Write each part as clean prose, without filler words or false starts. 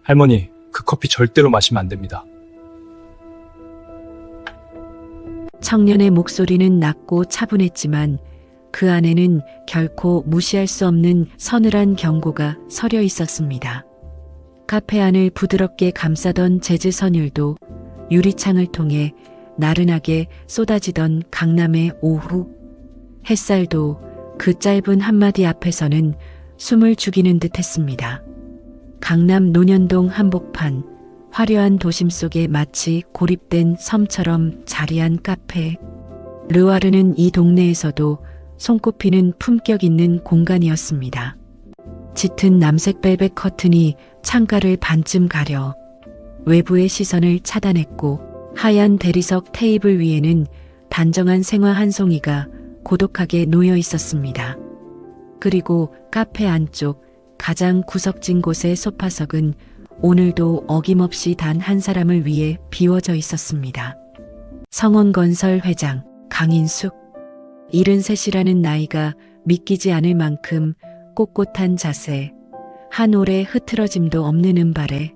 할머니, 그 커피 절대로 마시면 안 됩니다. 청년의 목소리는 낮고 차분했지만 그 안에는 결코 무시할 수 없는 서늘한 경고가 서려 있었습니다. 카페 안을 부드럽게 감싸던 재즈 선율도 유리창을 통해 나른하게 쏟아지던 강남의 오후. 햇살도 그 짧은 한마디 앞에서는 숨을 죽이는 듯 했습니다. 강남 논현동 한복판, 화려한 도심 속에 마치 고립된 섬처럼 자리한 카페. 르와르는 이 동네에서도 손꼽히는 품격 있는 공간이었습니다. 짙은 남색 벨벳 커튼이 창가를 반쯤 가려 외부의 시선을 차단했고, 하얀 대리석 테이블 위에는 단정한 생화 한 송이가 고독하게 놓여 있었습니다. 그리고 카페 안쪽 가장 구석진 곳의 소파석은 오늘도 어김없이 단 한 사람을 위해 비워져 있었습니다. 성원건설 회장 강인숙. 73이라는 나이가 믿기지 않을 만큼 꼿꼿한 자세, 한 올의 흐트러짐도 없는 은발에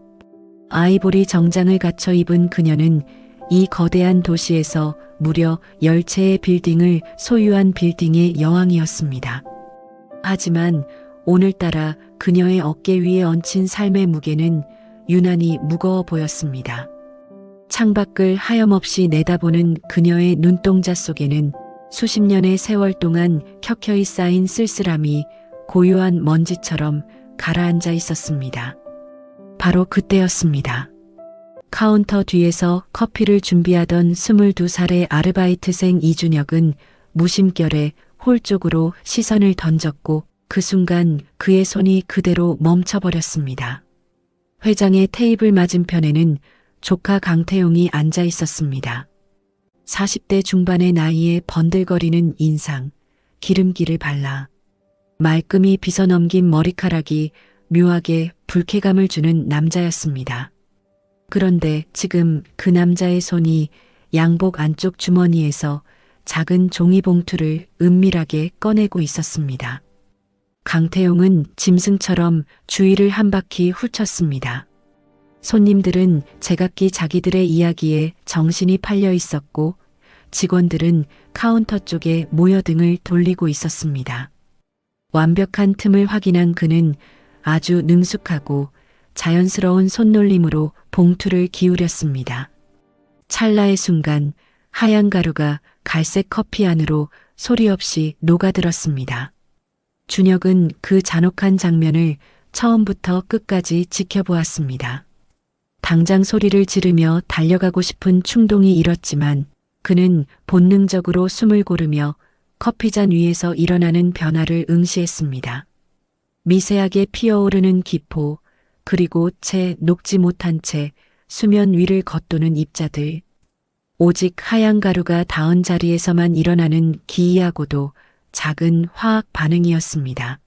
아이보리 정장을 갖춰 입은 그녀는 이 거대한 도시에서 무려 10채의 빌딩을 소유한 빌딩의 여왕이었습니다. 하지만 오늘따라 그녀의 어깨 위에 얹힌 삶의 무게는 유난히 무거워 보였습니다. 창밖을 하염없이 내다보는 그녀의 눈동자 속에는 수십 년의 세월 동안 켜켜이 쌓인 쓸쓸함이 고요한 먼지처럼 가라앉아 있었습니다. 바로 그때였습니다. 카운터 뒤에서 커피를 준비하던 22살의 아르바이트생 이준혁은 무심결에 홀 쪽으로 시선을 던졌고 그 순간 그의 손이 그대로 멈춰버렸습니다. 회장의 테이블 맞은편에는 조카 강태용이 앉아 있었습니다. 40대 중반의 나이에 번들거리는 인상, 기름기를 발라 말끔히 빗어넘긴 머리카락이 묘하게 불쾌감을 주는 남자였습니다. 그런데 지금 그 남자의 손이 양복 안쪽 주머니에서 작은 종이봉투를 은밀하게 꺼내고 있었습니다. 강태용은 짐승처럼 주위를 한 바퀴 훑었습니다. 손님들은 제각기 자기들의 이야기에 정신이 팔려 있었고 직원들은 카운터 쪽에 모여 등을 돌리고 있었습니다. 완벽한 틈을 확인한 그는 아주 능숙하고 자연스러운 손놀림으로 봉투를 기울였습니다. 찰나의 순간 하얀 가루가 갈색 커피 안으로 소리 없이 녹아들었습니다. 준혁은 그 잔혹한 장면을 처음부터 끝까지 지켜보았습니다. 당장 소리를 지르며 달려가고 싶은 충동이 일었지만 그는 본능적으로 숨을 고르며 커피잔 위에서 일어나는 변화를 응시했습니다. 미세하게 피어오르는 기포, 그리고 채 녹지 못한 채 수면 위를 겉도는 입자들. 오직 하얀 가루가 닿은 자리에서만 일어나는 기이하고도 작은 화학 반응이었습니다.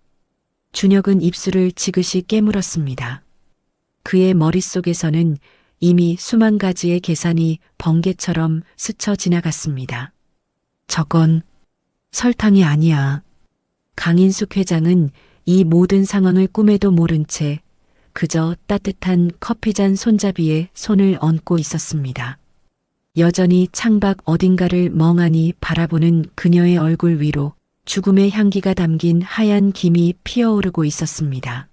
준혁은 입술을 지그시 깨물었습니다. 그의 머릿속에서는 이미 수만 가지의 계산이 번개처럼 스쳐 지나갔습니다. 저건 설탕이 아니야. 강인숙 회장은 이 모든 상황을 꿈에도 모른 채 그저 따뜻한 커피잔 손잡이에 손을 얹고 있었습니다. 여전히 창밖 어딘가를 멍하니 바라보는 그녀의 얼굴 위로 죽음의 향기가 담긴 하얀 김이 피어오르고 있었습니다.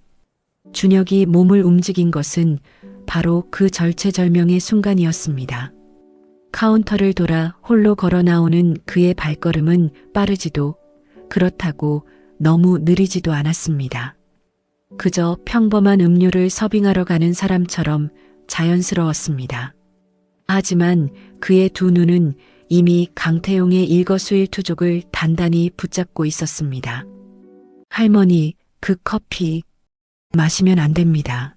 준혁이 몸을 움직인 것은 바로 그 절체절명의 순간이었습니다. 카운터를 돌아 홀로 걸어 나오는 그의 발걸음은 빠르지도 그렇다고 너무 느리지도 않았습니다. 그저 평범한 음료를 서빙하러 가는 사람처럼 자연스러웠습니다. 하지만 그의 두 눈은 이미 강태용의 일거수일투족을 단단히 붙잡고 있었습니다. 할머니, 그 커피 마시면 안 됩니다.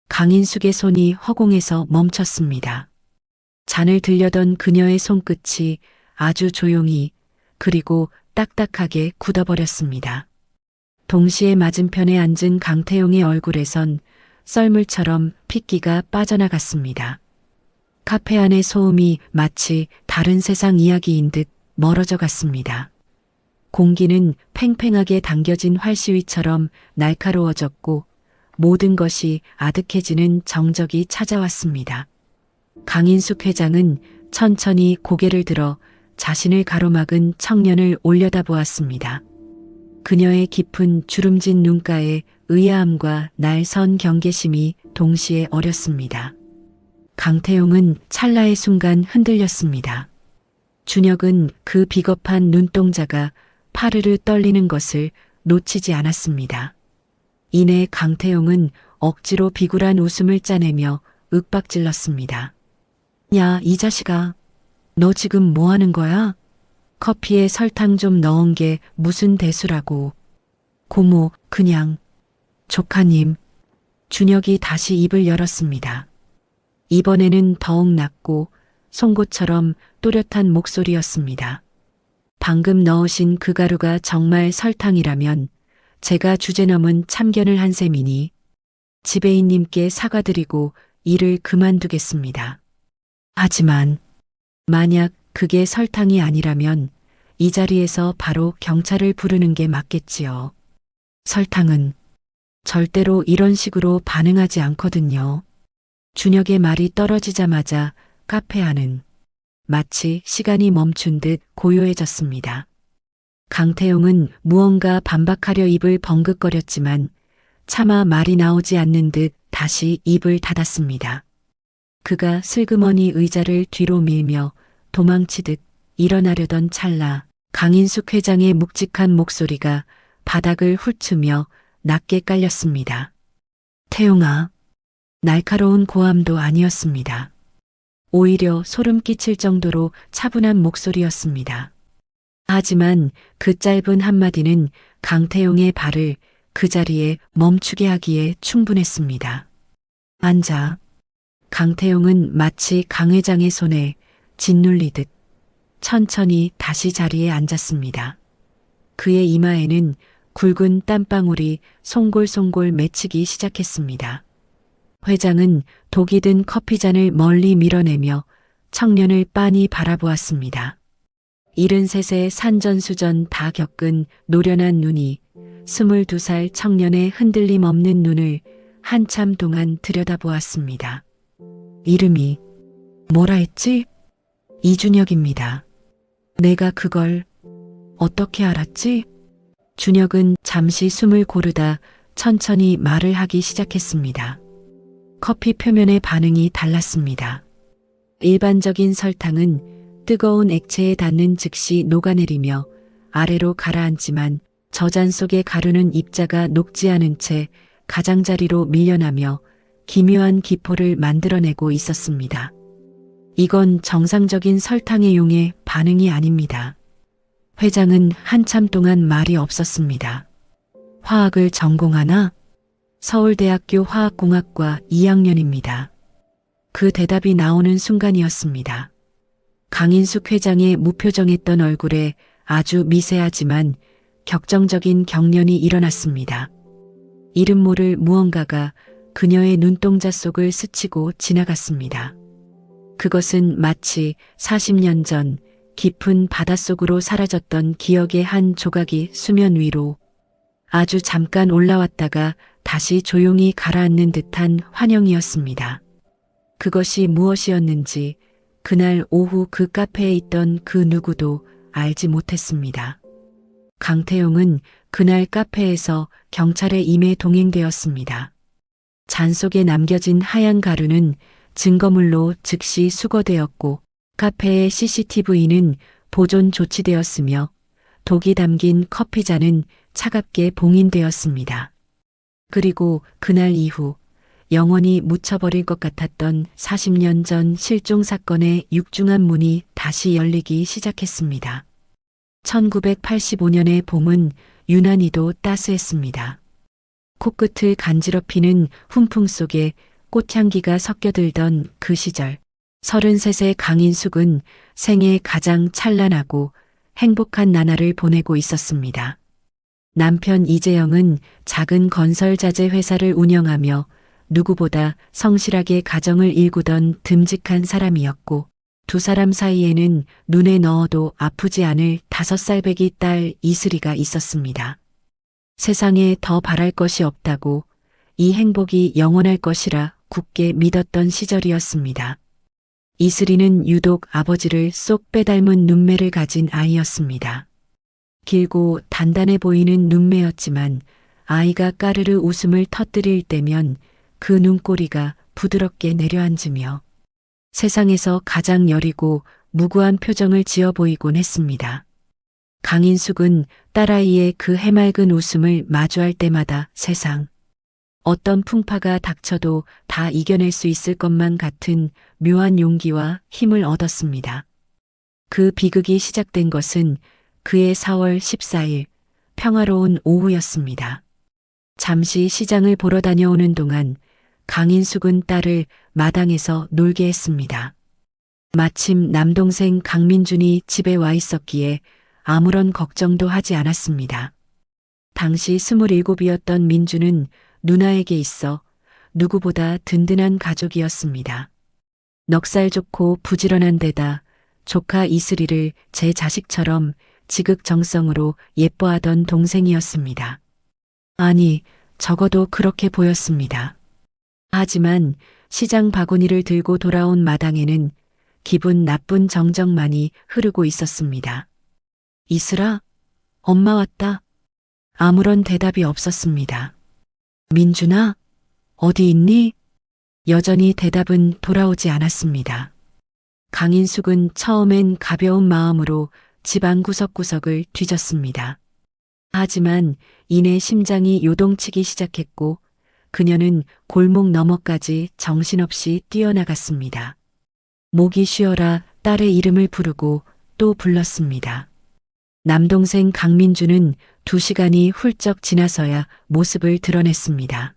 강인숙의 손이 허공에서 멈췄습니다. 잔을 들려던 그녀의 손끝이 아주 조용히 그리고 딱딱하게 굳어버렸습니다. 동시에 맞은편에 앉은 강태용의 얼굴에선 썰물처럼 핏기가 빠져나갔습니다. 카페 안의 소음이 마치 다른 세상 이야기인 듯 멀어져 갔습니다. 공기는 팽팽하게 당겨진 활시위처럼 날카로워졌고 모든 것이 아득해지는 정적이 찾아왔습니다. 강인숙 회장은 천천히 고개를 들어 자신을 가로막은 청년을 올려다보았습니다. 그녀의 깊은 주름진 눈가에 의아함과 날선 경계심이 동시에 어렸습니다. 강태용은 찰나의 순간 흔들렸습니다. 준혁은 그 비겁한 눈동자가 파르르 떨리는 것을 놓치지 않았습니다. 이내 강태용은 억지로 비굴한 웃음을 짜내며 윽박질렀습니다. 야, 이 자식아. 너 지금 뭐 하는 거야? 커피에 설탕 좀 넣은 게 무슨 대수라고. 고모, 그냥. 조카님. 준혁이 다시 입을 열었습니다. 이번에는 더욱 낮고 송곳처럼 또렷한 목소리였습니다. 방금 넣으신 그 가루가 정말 설탕이라면 제가 주제넘은 참견을 한 셈이니 지배인님께 사과드리고 일을 그만두겠습니다. 하지만 만약 그게 설탕이 아니라면 이 자리에서 바로 경찰을 부르는 게 맞겠지요. 설탕은 절대로 이런 식으로 반응하지 않거든요. 준혁의 말이 떨어지자마자 카페 안은 마치 시간이 멈춘 듯 고요해졌습니다. 강태용은 무언가 반박하려 입을 벙긋거렸지만 차마 말이 나오지 않는 듯 다시 입을 닫았습니다. 그가 슬그머니 의자를 뒤로 밀며 도망치듯 일어나려던 찰나 강인숙 회장의 묵직한 목소리가 바닥을 훑으며 낮게 깔렸습니다. 태용아. 날카로운 고함도 아니었습니다. 오히려 소름 끼칠 정도로 차분한 목소리였습니다. 하지만 그 짧은 한마디는 강태용의 발을 그 자리에 멈추게 하기에 충분했습니다. 앉아. 강태용은 마치 강 회장의 손에 짓눌리듯 천천히 다시 자리에 앉았습니다. 그의 이마에는 굵은 땀방울이 송골송골 맺히기 시작했습니다. 회장은 독이 든 커피잔을 멀리 밀어내며 청년을 빤히 바라보았습니다. 73세 산전수전 다 겪은 노련한 눈이 22살 청년의 흔들림 없는 눈을 한참 동안 들여다보았습니다. 이름이 뭐라 했지? 이준혁입니다. 내가 그걸 어떻게 알았지? 준혁은 잠시 숨을 고르다 천천히 말을 하기 시작했습니다. 커피 표면의 반응이 달랐습니다. 일반적인 설탕은 뜨거운 액체에 닿는 즉시 녹아내리며 아래로 가라앉지만 저잔 속의 가루는 입자가 녹지 않은 채 가장자리로 밀려나며 기묘한 기포를 만들어내고 있었습니다. 이건 정상적인 설탕의 용의 반응이 아닙니다. 회장은 한참 동안 말이 없었습니다. 화학을 전공하나? 서울대학교 화학공학과 2학년입니다. 그 대답이 나오는 순간이었습니다. 강인숙 회장의 무표정했던 얼굴에 아주 미세하지만 격정적인 경련이 일어났습니다. 이름 모를 무언가가 그녀의 눈동자 속을 스치고 지나갔습니다. 그것은 마치 40년 전 깊은 바닷속으로 사라졌던 기억의 한 조각이 수면 위로 아주 잠깐 올라왔다가 다시 조용히 가라앉는 듯한 환영이었습니다. 그것이 무엇이었는지 그날 오후 그 카페에 있던 그 누구도 알지 못했습니다. 강태용은 그날 카페에서 경찰에 임해 동행되었습니다. 잔 속에 남겨진 하얀 가루는 증거물로 즉시 수거되었고 카페의 CCTV는 보존 조치되었으며 독이 담긴 커피잔은 차갑게 봉인되었습니다. 그리고 그날 이후 영원히 묻혀버릴 것 같았던 40년 전 실종 사건의 육중한 문이 다시 열리기 시작했습니다. 1985년의 봄은 유난히도 따스했습니다. 코끝을 간지럽히는 훈풍 속에 꽃향기가 섞여들던 그 시절, 33세 강인숙은 생애 가장 찬란하고 행복한 나날을 보내고 있었습니다. 남편 이재영은 작은 건설자재 회사를 운영하며 누구보다 성실하게 가정을 일구던 듬직한 사람이었고 두 사람 사이에는 눈에 넣어도 아프지 않을 5살배기 딸 이슬이가 있었습니다. 세상에 더 바랄 것이 없다고 이 행복이 영원할 것이라 굳게 믿었던 시절이었습니다. 이슬이는 유독 아버지를 쏙 빼닮은 눈매를 가진 아이였습니다. 길고 단단해 보이는 눈매였지만 아이가 까르르 웃음을 터뜨릴 때면 그 눈꼬리가 부드럽게 내려앉으며 세상에서 가장 여리고 무구한 표정을 지어 보이곤 했습니다. 강인숙은 딸아이의 그 해맑은 웃음을 마주할 때마다 세상 어떤 풍파가 닥쳐도 다 이겨낼 수 있을 것만 같은 묘한 용기와 힘을 얻었습니다. 그 비극이 시작된 것은 그해 4월 14일 평화로운 오후였습니다. 잠시 시장을 보러 다녀오는 동안 강인숙은 딸을 마당에서 놀게 했습니다. 마침 남동생 강민준이 집에 와 있었기에 아무런 걱정도 하지 않았습니다. 당시 27이었던 민준은 누나에게 있어 누구보다 든든한 가족이었습니다. 넉살 좋고 부지런한 데다 조카 이슬이를 제 자식처럼 지극정성으로 예뻐하던 동생이었습니다. 아니, 적어도 그렇게 보였습니다. 하지만 시장 바구니를 들고 돌아온 마당에는 기분 나쁜 정적만이 흐르고 있었습니다. 이슬아, 엄마 왔다. 아무런 대답이 없었습니다. 민준아, 어디 있니? 여전히 대답은 돌아오지 않았습니다. 강인숙은 처음엔 가벼운 마음으로 집안 구석구석을 뒤졌습니다. 하지만 이내 심장이 요동치기 시작했고 그녀는 골목 너머까지 정신없이 뛰어나갔습니다. 목이 쉬어라 딸의 이름을 부르고 또 불렀습니다. 남동생 강민주는 2시간이 훌쩍 지나서야 모습을 드러냈습니다.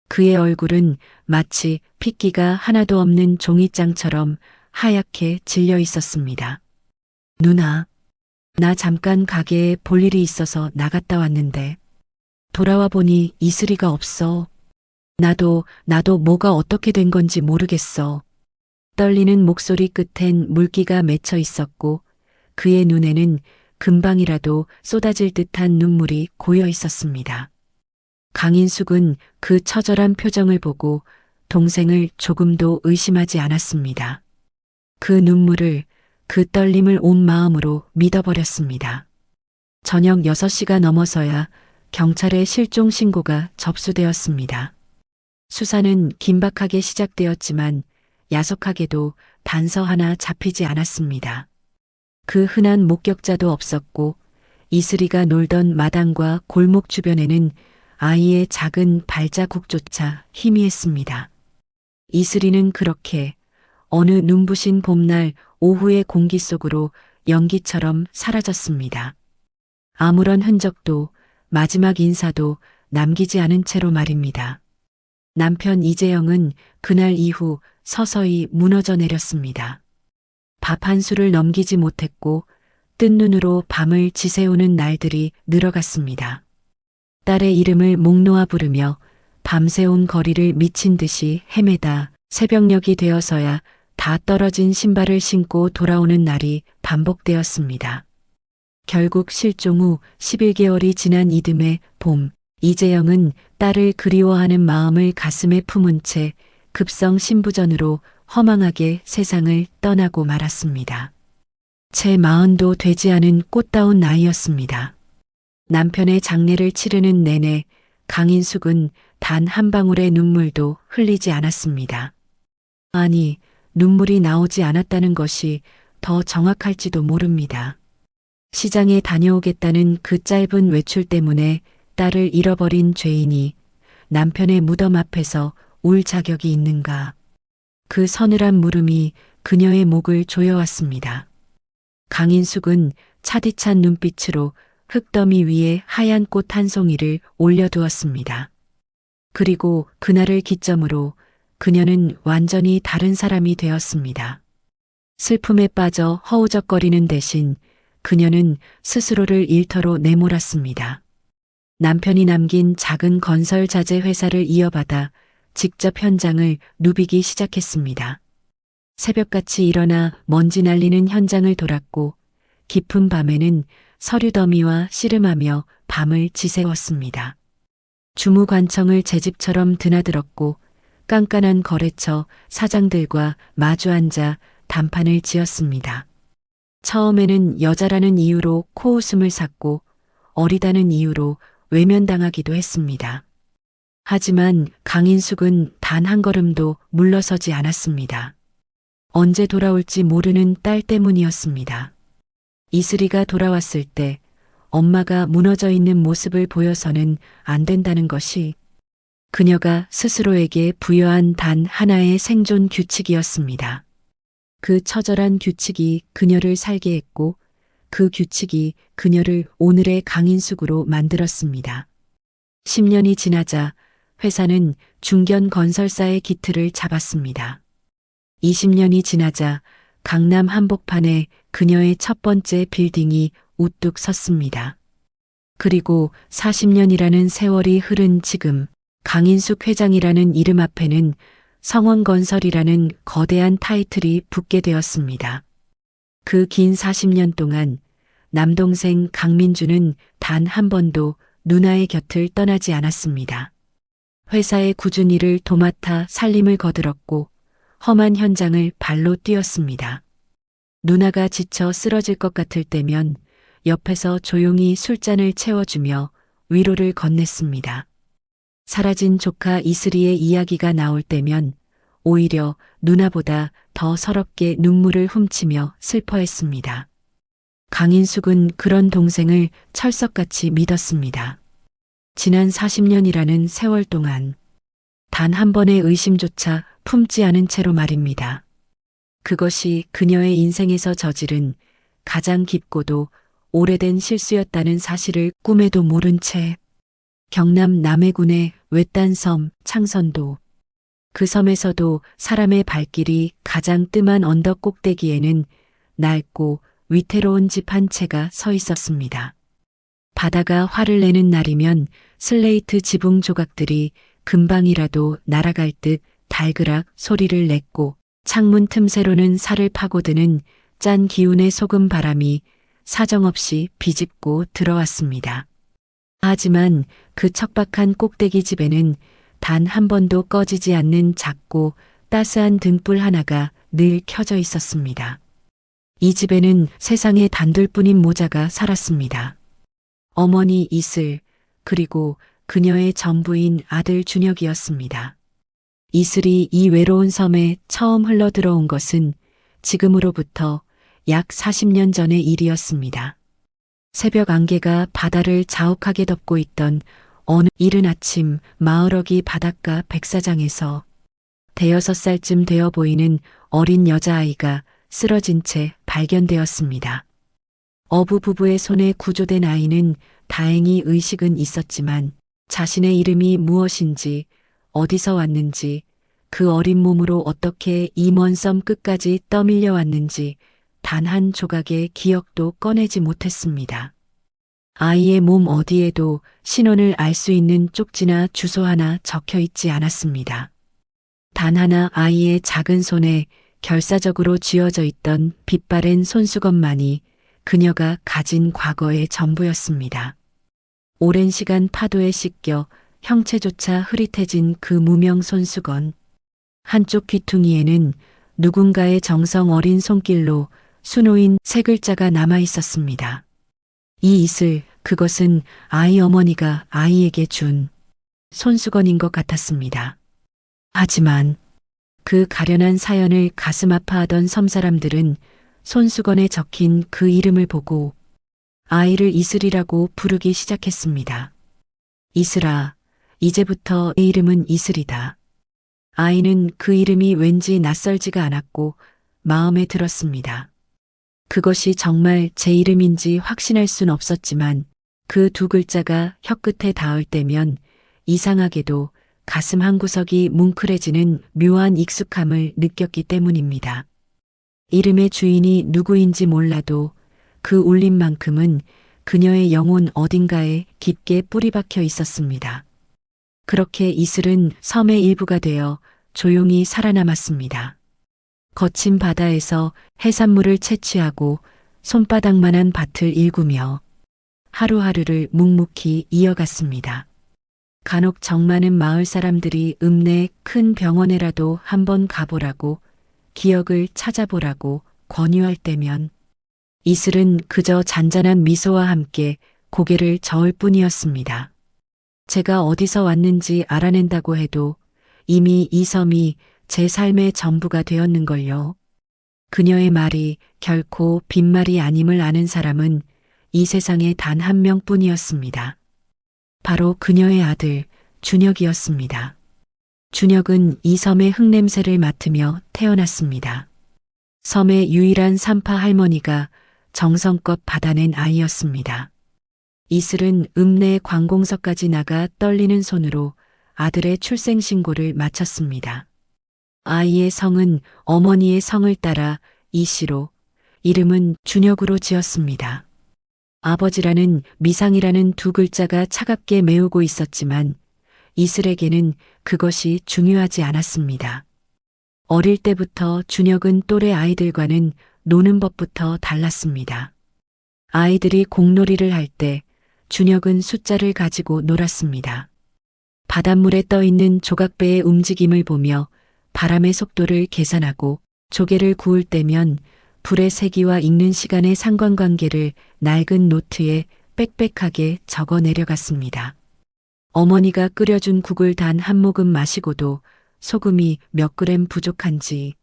그의 얼굴은 마치 핏기가 하나도 없는 종이장처럼 하얗게 질려 있었습니다. 누나, 나 잠깐 가게에 볼 일이 있어서 나갔다 왔는데 돌아와 보니 이슬이가 없어. 나도 뭐가 어떻게 된 건지 모르겠어. 떨리는 목소리 끝엔 물기가 맺혀 있었고 그의 눈에는 금방이라도 쏟아질 듯한 눈물이 고여 있었습니다. 강인숙은 그 처절한 표정을 보고 동생을 조금도 의심하지 않았습니다. 그 눈물을, 그 떨림을 온 마음으로 믿어버렸습니다. 저녁 6시가 넘어서야 경찰에 실종 신고가 접수되었습니다. 수사는 긴박하게 시작되었지만 야속하게도 단서 하나 잡히지 않았습니다. 그 흔한 목격자도 없었고 이슬이가 놀던 마당과 골목 주변에는 아이의 작은 발자국조차 희미했습니다. 이슬이는 그렇게 어느 눈부신 봄날 오후의 공기 속으로 연기처럼 사라졌습니다. 아무런 흔적도 마지막 인사도 남기지 않은 채로 말입니다. 남편 이재영은 그날 이후 서서히 무너져 내렸습니다. 밥 한 술을 넘기지 못했고 뜬 눈으로 밤을 지새우는 날들이 늘어갔습니다. 딸의 이름을 목 놓아 부르며 밤새운 거리를 미친 듯이 헤매다 새벽녘이 되어서야 다 떨어진 신발을 신고 돌아오는 날이 반복되었습니다. 결국 실종 후 11개월이 지난 이듬해 봄, 이재영은 딸을 그리워하는 마음을 가슴에 품은 채 급성 신부전으로 허망하게 세상을 떠나고 말았습니다. 채 40도 되지 않은 꽃다운 나이였습니다. 남편의 장례를 치르는 내내 강인숙은 단 한 방울의 눈물도 흘리지 않았습니다. 아니, 눈물이 나오지 않았다는 것이 더 정확할지도 모릅니다. 시장에 다녀오겠다는 그 짧은 외출 때문에 딸을 잃어버린 죄인이 남편의 무덤 앞에서 울 자격이 있는가. 그 서늘한 물음이 그녀의 목을 조여왔습니다. 강인숙은 차디찬 눈빛으로 흙더미 위에 하얀 꽃 한 송이를 올려두었습니다. 그리고 그날을 기점으로 그녀는 완전히 다른 사람이 되었습니다. 슬픔에 빠져 허우적거리는 대신 그녀는 스스로를 일터로 내몰았습니다. 남편이 남긴 작은 건설 자재 회사를 이어받아 직접 현장을 누비기 시작했습니다. 새벽같이 일어나 먼지 날리는 현장을 돌았고 깊은 밤에는 서류 더미와 씨름하며 밤을 지새웠습니다. 주무관청을 제 집처럼 드나들었고 깐깐한 거래처 사장들과 마주 앉아 단판을 지었습니다. 처음에는 여자라는 이유로 코웃음을 샀고 어리다는 이유로 외면당하기도 했습니다. 하지만 강인숙은 단 한 걸음도 물러서지 않았습니다. 언제 돌아올지 모르는 딸 때문이었습니다. 이슬이가 돌아왔을 때 엄마가 무너져 있는 모습을 보여서는 안 된다는 것이 그녀가 스스로에게 부여한 단 하나의 생존 규칙이었습니다. 그 처절한 규칙이 그녀를 살게 했고 그 규칙이 그녀를 오늘의 강인숙으로 만들었습니다. 10년이 지나자 회사는 중견 건설사의 기틀을 잡았습니다. 20년이 지나자 강남 한복판에 그녀의 첫 번째 빌딩이 우뚝 섰습니다. 그리고 40년이라는 세월이 흐른 지금 강인숙 회장이라는 이름 앞에는 성원건설이라는 거대한 타이틀이 붙게 되었습니다. 그 긴 40년 동안 남동생 강민주는 단 한 번도 누나의 곁을 떠나지 않았습니다. 회사의 굳은 일을 도맡아 살림을 거들었고 험한 현장을 발로 뛰었습니다. 누나가 지쳐 쓰러질 것 같을 때면 옆에서 조용히 술잔을 채워주며 위로를 건넸습니다. 사라진 조카 이슬이의 이야기가 나올 때면 오히려 누나보다 더 서럽게 눈물을 훔치며 슬퍼했습니다. 강인숙은 그런 동생을 철석같이 믿었습니다. 지난 40년이라는 세월 동안 단 한 번의 의심조차 품지 않은 채로 말입니다. 그것이 그녀의 인생에서 저지른 가장 깊고도 오래된 실수였다는 사실을 꿈에도 모른 채 경남 남해군의 외딴 섬 창선도 그 섬에서도 사람의 발길이 가장 뜸한 언덕 꼭대기에는 낡고 위태로운 집 한 채가 서 있었습니다. 바다가 화를 내는 날이면 슬레이트 지붕 조각들이 금방이라도 날아갈 듯 달그락 소리를 냈고 창문 틈새로는 살을 파고드는 짠 기운의 소금 바람이 사정없이 비집고 들어왔습니다. 하지만 그 척박한 꼭대기 집에는 단 한 번도 꺼지지 않는 작고 따스한 등불 하나가 늘 켜져 있었습니다. 이 집에는 세상에 단둘뿐인 모자가 살았습니다. 어머니 이슬, 그리고 그녀의 전부인 아들 준혁이었습니다. 이슬이 이 외로운 섬에 처음 흘러들어온 것은 지금으로부터 약 40년 전의 일이었습니다. 새벽 안개가 바다를 자욱하게 덮고 있던 어느 이른 아침 마을어기 바닷가 백사장에서 대여섯 살쯤 되어 보이는 어린 여자아이가 쓰러진 채 발견되었습니다. 어부 부부의 손에 구조된 아이는 다행히 의식은 있었지만 자신의 이름이 무엇인지 어디서 왔는지 그 어린 몸으로 어떻게 이 먼 섬 끝까지 떠밀려 왔는지 단 한 조각의 기억도 꺼내지 못했습니다. 아이의 몸 어디에도 신원을 알 수 있는 쪽지나 주소 하나 적혀 있지 않았습니다. 단 하나 아이의 작은 손에 결사적으로 쥐어져 있던 빛바랜 손수건만이 그녀가 가진 과거의 전부였습니다. 오랜 시간 파도에 씻겨 형체조차 흐릿해진 그 무명 손수건. 한쪽 귀퉁이에는 누군가의 정성 어린 손길로 수놓인 세 글자가 남아 있었습니다. 이 이슬, 그것은 아이 어머니가 아이에게 준 손수건인 것 같았습니다. 하지만 그 가련한 사연을 가슴 아파하던 섬 사람들은 손수건에 적힌 그 이름을 보고 아이를 이슬이라고 부르기 시작했습니다. 이슬아, 이제부터 내 이름은 이슬이다. 아이는 그 이름이 왠지 낯설지가 않았고 마음에 들었습니다. 그것이 정말 제 이름인지 확신할 순 없었지만 그 두 글자가 혀끝에 닿을 때면 이상하게도 가슴 한구석이 뭉클해지는 묘한 익숙함을 느꼈기 때문입니다. 이름의 주인이 누구인지 몰라도 그 울림만큼은 그녀의 영혼 어딘가에 깊게 뿌리박혀 있었습니다. 그렇게 이슬은 섬의 일부가 되어 조용히 살아남았습니다. 거친 바다에서 해산물을 채취하고 손바닥만한 밭을 일구며 하루하루를 묵묵히 이어갔습니다. 간혹 정 많은 마을 사람들이 읍내 큰 병원에라도 한번 가보라고, 기억을 찾아보라고 권유할 때면 이슬은 그저 잔잔한 미소와 함께 고개를 저을 뿐이었습니다. 제가 어디서 왔는지 알아낸다고 해도 이미 이 섬이 제 삶의 전부가 되었는걸요. 그녀의 말이 결코 빈말이 아님을 아는 사람은 이 세상에 단 한 명뿐이었습니다. 바로 그녀의 아들 준혁이었습니다. 준혁은 이 섬의 흙냄새를 맡으며 태어났습니다. 섬의 유일한 산파 할머니가 정성껏 받아낸 아이였습니다. 이슬은 읍내 관공서까지 나가 떨리는 손으로 아들의 출생신고를 마쳤습니다. 아이의 성은 어머니의 성을 따라 이씨로, 이름은 준혁으로 지었습니다. 아버지라는 미상이라는 두 글자가 차갑게 메우고 있었지만 이슬에게는 그것이 중요하지 않았습니다. 어릴 때부터 준혁은 또래 아이들과는 노는 법부터 달랐습니다. 아이들이 공놀이를 할 때 준혁은 숫자를 가지고 놀았습니다. 바닷물에 떠있는 조각배의 움직임을 보며 바람의 속도를 계산하고 조개를 구울 때면 불의 세기와 익는 시간의 상관관계를 낡은 노트에 빽빽하게 적어 내려갔습니다. 어머니가 끓여준 국을 단 한 모금 마시고도 소금이 몇 그램 부족한지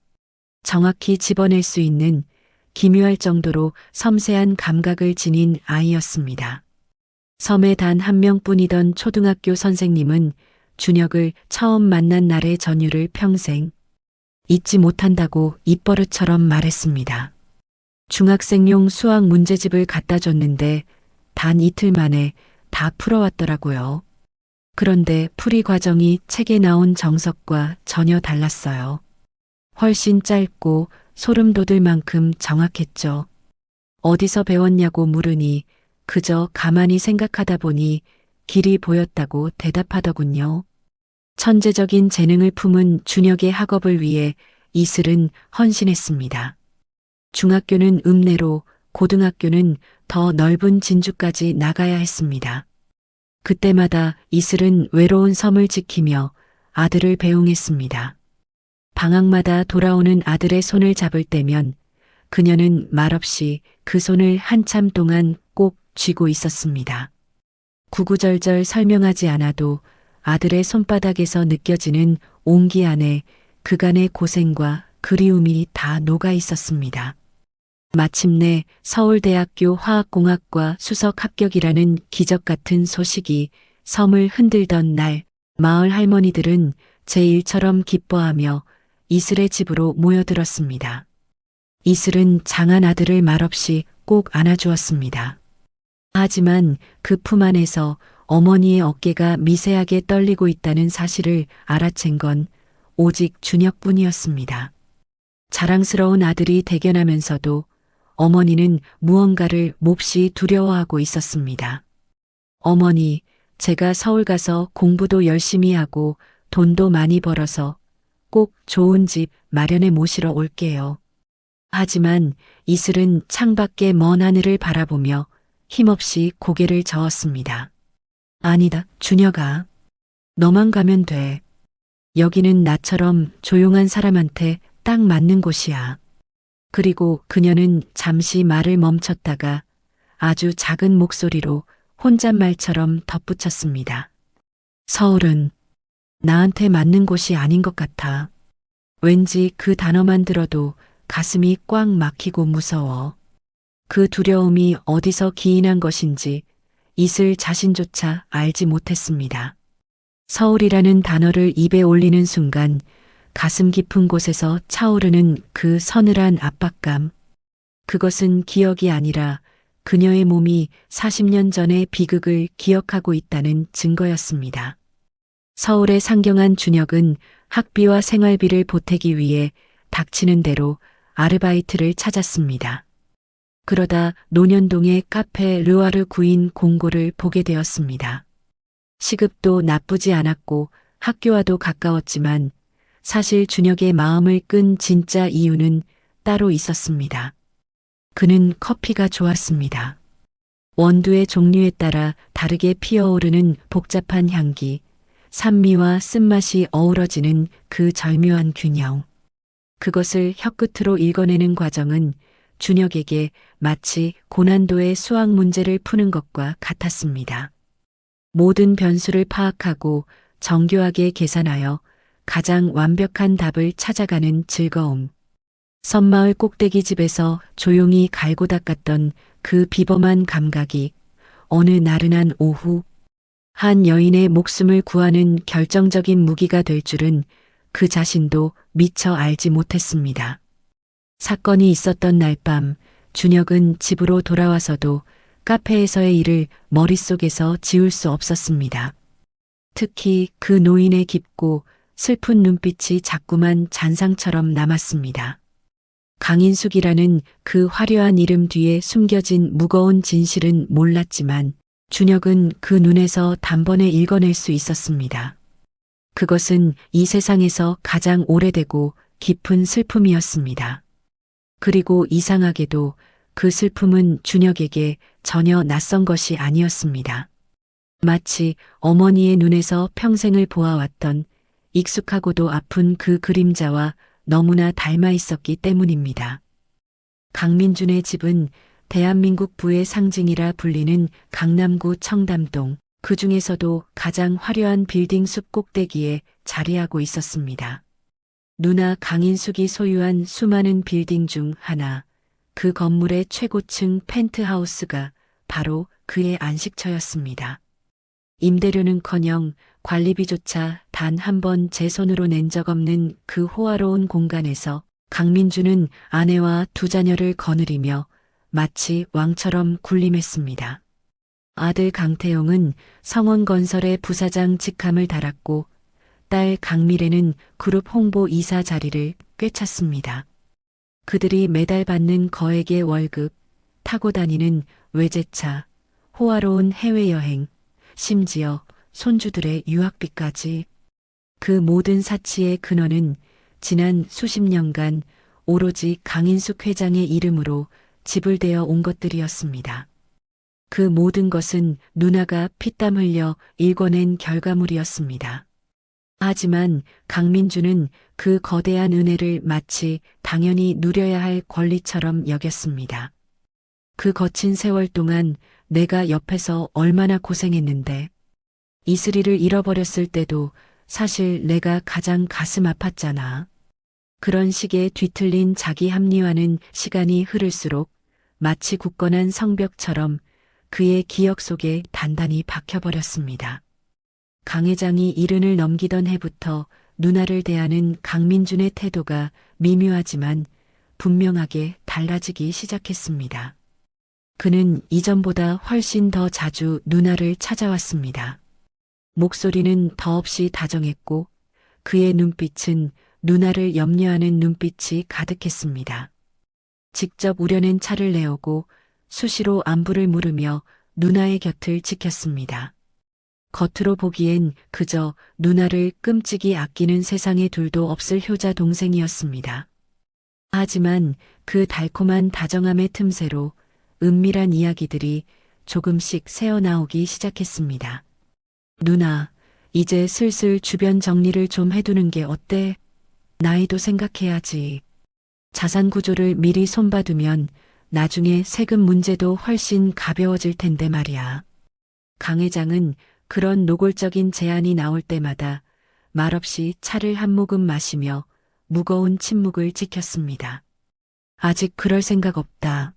정확히 집어낼 수 있는 기묘할 정도로 섬세한 감각을 지닌 아이였습니다. 섬에 단 한 명뿐이던 초등학교 선생님은 준혁을 처음 만난 날의 전율을 평생 잊지 못한다고 입버릇처럼 말했습니다. 중학생용 수학 문제집을 갖다 줬는데 단 이틀 만에 다 풀어왔더라고요. 그런데 풀이 과정이 책에 나온 정석과 전혀 달랐어요. 훨씬 짧고 소름 돋을 만큼 정확했죠. 어디서 배웠냐고 물으니 그저 가만히 생각하다 보니 길이 보였다고 대답하더군요. 천재적인 재능을 품은 준혁의 학업을 위해 이슬은 헌신했습니다. 중학교는 읍내로, 고등학교는 더 넓은 진주까지 나가야 했습니다. 그때마다 이슬은 외로운 섬을 지키며 아들을 배웅했습니다. 방학마다 돌아오는 아들의 손을 잡을 때면 그녀는 말없이 그 손을 한참 동안 꼭 쥐고 있었습니다. 구구절절 설명하지 않아도 아들의 손바닥에서 느껴지는 온기 안에 그간의 고생과 그리움이 다 녹아 있었습니다. 마침내 서울대학교 화학공학과 수석 합격이라는 기적 같은 소식이 섬을 흔들던 날, 마을 할머니들은 제 일처럼 기뻐하며 이슬의 집으로 모여들었습니다. 이슬은 장한 아들을 말없이 꼭 안아주었습니다. 하지만 그 품 안에서 어머니의 어깨가 미세하게 떨리고 있다는 사실을 알아챈 건 오직 준혁뿐이었습니다. 자랑스러운 아들이 대견하면서도 어머니는 무언가를 몹시 두려워하고 있었습니다. 어머니, 제가 서울 가서 공부도 열심히 하고 돈도 많이 벌어서 꼭 좋은 집 마련해 모시러 올게요. 하지만 이슬은 창밖의 먼 하늘을 바라보며 힘없이 고개를 저었습니다. 아니다, 준혁아. 너만 가면 돼. 여기는 나처럼 조용한 사람한테 딱 맞는 곳이야. 그리고 그녀는 잠시 말을 멈췄다가 아주 작은 목소리로 혼잣말처럼 덧붙였습니다. 서울은 나한테 맞는 곳이 아닌 것 같아. 왠지 그 단어만 들어도 가슴이 꽉 막히고 무서워. 그 두려움이 어디서 기인한 것인지 이슬 자신조차 알지 못했습니다. 서울이라는 단어를 입에 올리는 순간 가슴 깊은 곳에서 차오르는 그 서늘한 압박감. 그것은 기억이 아니라 그녀의 몸이 40년 전의 비극을 기억하고 있다는 증거였습니다. 서울의 상경한 준혁은 학비와 생활비를 보태기 위해 닥치는 대로 아르바이트를 찾았습니다. 그러다 논현동의 카페 르와르 구인 공고를 보게 되었습니다. 시급도 나쁘지 않았고 학교와도 가까웠지만 사실 준혁의 마음을 끈 진짜 이유는 따로 있었습니다. 그는 커피가 좋았습니다. 원두의 종류에 따라 다르게 피어오르는 복잡한 향기, 산미와 쓴맛이 어우러지는 그 절묘한 균형. 그것을 혀끝으로 읽어내는 과정은 준혁에게 마치 고난도의 수학 문제를 푸는 것과 같았습니다. 모든 변수를 파악하고 정교하게 계산하여 가장 완벽한 답을 찾아가는 즐거움. 섬마을 꼭대기 집에서 조용히 갈고 닦았던 그 비범한 감각이 어느 나른한 오후 한 여인의 목숨을 구하는 결정적인 무기가 될 줄은 그 자신도 미처 알지 못했습니다. 사건이 있었던 날 밤 준혁은 집으로 돌아와서도 카페에서의 일을 머릿속에서 지울 수 없었습니다. 특히 그 노인의 깊고 슬픈 눈빛이 자꾸만 잔상처럼 남았습니다. 강인숙이라는 그 화려한 이름 뒤에 숨겨진 무거운 진실은 몰랐지만 준혁은 그 눈에서 단번에 읽어낼 수 있었습니다. 그것은 이 세상에서 가장 오래되고 깊은 슬픔이었습니다. 그리고 이상하게도 그 슬픔은 준혁에게 전혀 낯선 것이 아니었습니다. 마치 어머니의 눈에서 평생을 보아왔던 익숙하고도 아픈 그 그림자와 너무나 닮아 있었기 때문입니다. 강민준의 집은 대한민국 부의 상징이라 불리는 강남구 청담동, 그 중에서도 가장 화려한 빌딩 숲 꼭대기에 자리하고 있었습니다. 누나 강인숙이 소유한 수많은 빌딩 중 하나, 그 건물의 최고층 펜트하우스가 바로 그의 안식처였습니다. 임대료는커녕 관리비조차 단 한 번 제 손으로 낸 적 없는 그 호화로운 공간에서 강민주는 아내와 두 자녀를 거느리며 마치 왕처럼 군림했습니다. 아들 강태용은 성원건설의 부사장 직함을 달았고 딸 강미래는 그룹 홍보 이사 자리를 꿰찼습니다. 그들이 매달 받는 거액의 월급, 타고 다니는 외제차, 호화로운 해외여행, 심지어 손주들의 유학비까지 그 모든 사치의 근원은 지난 수십 년간 오로지 강인숙 회장의 이름으로 지불되어 온 것들이었습니다. 그 모든 것은 누나가 피땀 흘려 일궈낸 결과물이었습니다. 하지만 강민주는 그 거대한 은혜를 마치 당연히 누려야 할 권리처럼 여겼습니다. 그 거친 세월 동안 내가 옆에서 얼마나 고생했는데 이슬이를 잃어버렸을 때도 사실 내가 가장 가슴 아팠잖아. 그런 식의 뒤틀린 자기 합리화는 시간이 흐를수록 마치 굳건한 성벽처럼 그의 기억 속에 단단히 박혀버렸습니다. 강 회장이 이른을 넘기던 해부터 누나를 대하는 강민준의 태도가 미묘하지만 분명하게 달라지기 시작했습니다. 그는 이전보다 훨씬 더 자주 누나를 찾아왔습니다. 목소리는 더없이 다정했고 그의 눈빛은 누나를 염려하는 눈빛이 가득했습니다. 직접 우려낸 차를 내오고 수시로 안부를 물으며 누나의 곁을 지켰습니다. 겉으로 보기엔 그저 누나를 끔찍이 아끼는 세상에 둘도 없을 효자 동생이었습니다. 하지만 그 달콤한 다정함의 틈새로 은밀한 이야기들이 조금씩 새어나오기 시작했습니다. 누나, 이제 슬슬 주변 정리를 좀 해두는 게 어때? 나이도 생각해야지. 자산 구조를 미리 손봐두면 나중에 세금 문제도 훨씬 가벼워질 텐데 말이야. 강 회장은 그런 노골적인 제안이 나올 때마다 말없이 차를 한 모금 마시며 무거운 침묵을 지켰습니다. 아직 그럴 생각 없다.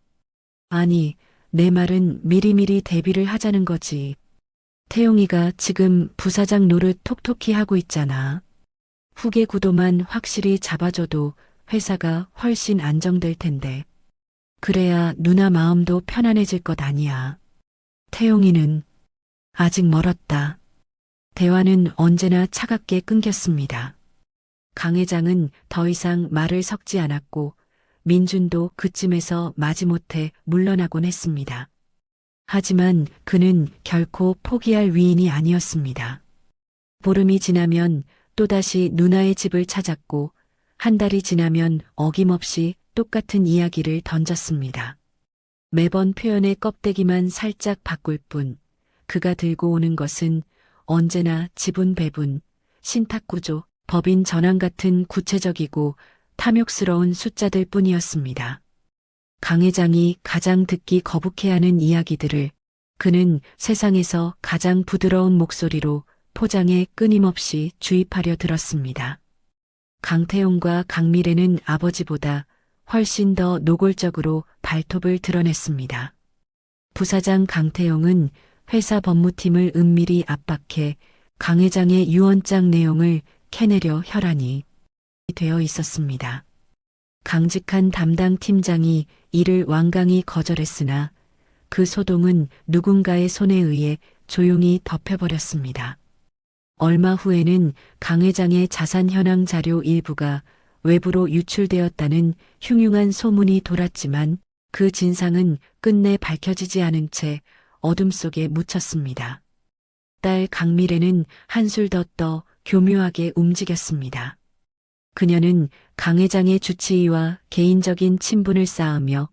아니, 내 말은 미리미리 대비를 하자는 거지. 태용이가 지금 부사장 노릇 톡톡히 하고 있잖아. 후계 구도만 확실히 잡아줘도 회사가 훨씬 안정될 텐데. 그래야 누나 마음도 편안해질 것 아니야. 태용이는 아직 멀었다. 대화는 언제나 차갑게 끊겼습니다. 강 회장은 더 이상 말을 섞지 않았고 민준도 그쯤에서 마지못해 물러나곤 했습니다. 하지만 그는 결코 포기할 위인이 아니었습니다. 보름이 지나면 또다시 누나의 집을 찾았고 한 달이 지나면 어김없이 똑같은 이야기를 던졌습니다. 매번 표현의 껍데기만 살짝 바꿀 뿐 그가 들고 오는 것은 언제나 지분 배분, 신탁구조, 법인 전환 같은 구체적이고 탐욕스러운 숫자들 뿐이었습니다. 강 회장이 가장 듣기 거북해하는 이야기들을 그는 세상에서 가장 부드러운 목소리로 포장해 끊임없이 주입하려 들었습니다. 강태용과 강미래는 아버지보다 훨씬 더 노골적으로 발톱을 드러냈습니다. 부사장 강태용은 회사 법무팀을 은밀히 압박해 강 회장의 유언장 내용을 캐내려 혈안이 되어 있었습니다. 강직한 담당 팀장이 이를 완강히 거절했으나 그 소동은 누군가의 손에 의해 조용히 덮여버렸습니다. 얼마 후에는 강 회장의 자산 현황 자료 일부가 외부로 유출되었다는 흉흉한 소문이 돌았지만 그 진상은 끝내 밝혀지지 않은 채 어둠 속에 묻혔습니다. 딸 강미래는 한술 더 떠 교묘하게 움직였습니다. 그녀는 강 회장의 주치의와 개인적인 친분을 쌓으며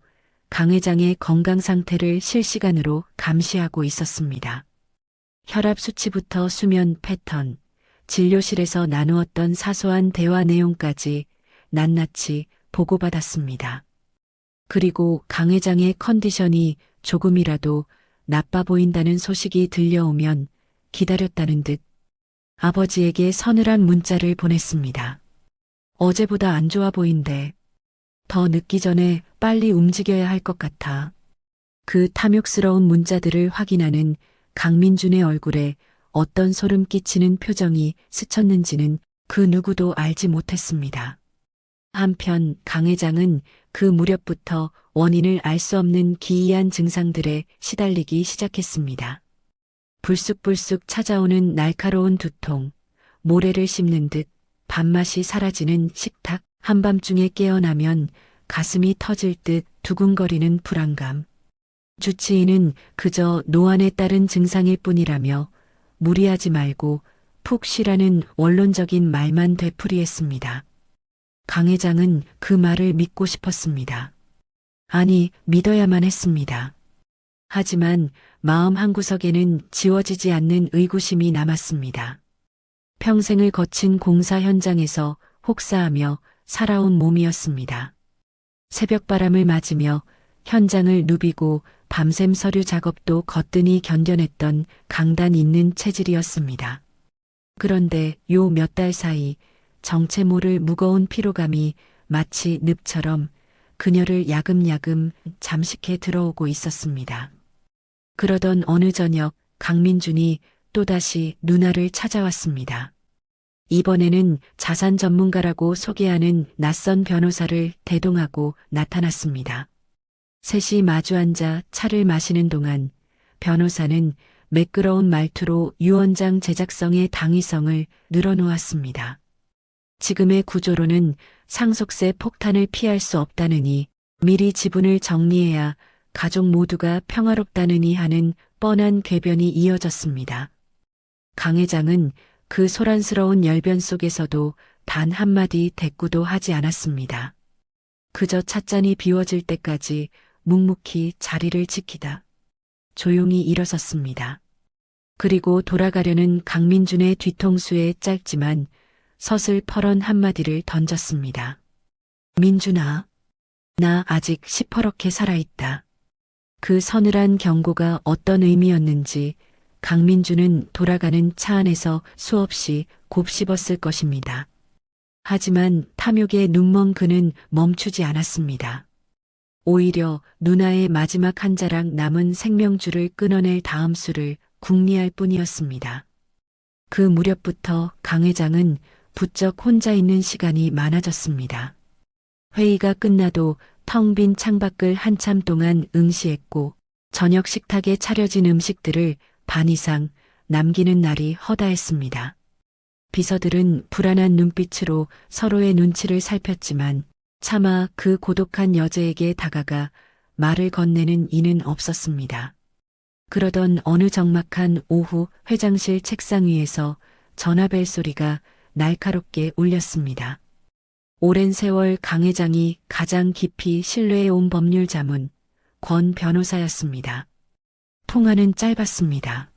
강 회장의 건강 상태를 실시간으로 감시하고 있었습니다. 혈압 수치부터 수면 패턴, 진료실에서 나누었던 사소한 대화 내용까지 낱낱이 보고받았습니다. 그리고 강 회장의 컨디션이 조금이라도 나빠 보인다는 소식이 들려오면 기다렸다는 듯 아버지에게 서늘한 문자를 보냈습니다. 어제보다 안 좋아 보인대. 더 늦기 전에 빨리 움직여야 할 것 같아. 그 탐욕스러운 문자들을 확인하는 강민준의 얼굴에 어떤 소름 끼치는 표정이 스쳤는지는 그 누구도 알지 못했습니다. 한편 강 회장은 그 무렵부터 원인을 알 수 없는 기이한 증상들에 시달리기 시작했습니다. 불쑥불쑥 찾아오는 날카로운 두통, 모래를 씹는 듯 밥맛이 사라지는 식탁, 한밤중에 깨어나면 가슴이 터질 듯 두근거리는 불안감. 주치의는 그저 노안에 따른 증상일 뿐이라며 무리하지 말고 푹 쉬라는 원론적인 말만 되풀이했습니다. 강 회장은 그 말을 믿고 싶었습니다. 아니, 믿어야만 했습니다. 하지만 마음 한구석에는 지워지지 않는 의구심이 남았습니다. 평생을 거친 공사 현장에서 혹사하며 살아온 몸이었습니다. 새벽바람을 맞으며 현장을 누비고 밤샘 서류 작업도 거뜬히 견뎌냈던 강단 있는 체질이었습니다. 그런데 요 몇 달 사이 정체 모를 무거운 피로감이 마치 늪처럼 그녀를 야금야금 잠식해 들어오고 있었습니다. 그러던 어느 저녁 강민준이 또다시 누나를 찾아왔습니다. 이번에는 자산 전문가라고 소개하는 낯선 변호사를 대동하고 나타났습니다. 셋이 마주 앉아 차를 마시는 동안 변호사는 매끄러운 말투로 유언장 제작성의 당위성을 늘어놓았습니다. 지금의 구조로는 상속세 폭탄을 피할 수 없다느니 미리 지분을 정리해야 가족 모두가 평화롭다느니 하는 뻔한 궤변이 이어졌습니다. 강 회장은 그 소란스러운 열변 속에서도 단 한마디 대꾸도 하지 않았습니다. 그저 찻잔이 비워질 때까지 묵묵히 자리를 지키다 조용히 일어섰습니다. 그리고 돌아가려는 강민준의 뒤통수에 짧지만 서슬퍼런 한마디를 던졌습니다. 민준아, 나 아직 시퍼렇게 살아있다. 그 서늘한 경고가 어떤 의미였는지 강민준은 돌아가는 차 안에서 수없이 곱씹었을 것입니다. 하지만 탐욕에 눈먼 그는 멈추지 않았습니다. 오히려 누나의 마지막 한 자락 남은 생명줄을 끊어낼 다음 수를 궁리할 뿐이었습니다. 그 무렵부터 강 회장은 부쩍 혼자 있는 시간이 많아졌습니다. 회의가 끝나도 텅 빈 창밖을 한참 동안 응시했고 저녁 식탁에 차려진 음식들을 반 이상 남기는 날이 허다했습니다. 비서들은 불안한 눈빛으로 서로의 눈치를 살폈지만 차마 그 고독한 여자에게 다가가 말을 건네는 이는 없었습니다. 그러던 어느 적막한 오후 회장실 책상 위에서 전화벨 소리가 날카롭게 울렸습니다. 오랜 세월 강 회장이 가장 깊이 신뢰해온 법률 자문, 권 변호사였습니다. 통화는 짧았습니다.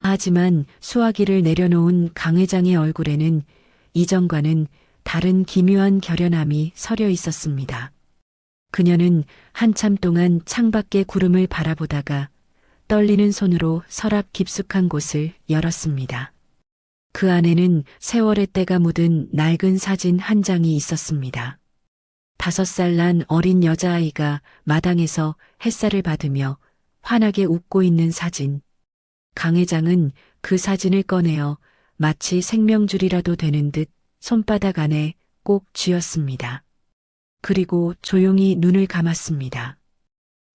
하지만 수화기를 내려놓은 강 회장의 얼굴에는 이전과는 다른 기묘한 결연함이 서려 있었습니다. 그녀는 한참 동안 창밖의 구름을 바라보다가 떨리는 손으로 서랍 깊숙한 곳을 열었습니다. 그 안에는 세월의 때가 묻은 낡은 사진 한 장이 있었습니다. 5살 난 어린 여자아이가 마당에서 햇살을 받으며 환하게 웃고 있는 사진. 강 회장은 그 사진을 꺼내어 마치 생명줄이라도 되는 듯 손바닥 안에 꼭 쥐었습니다. 그리고 조용히 눈을 감았습니다.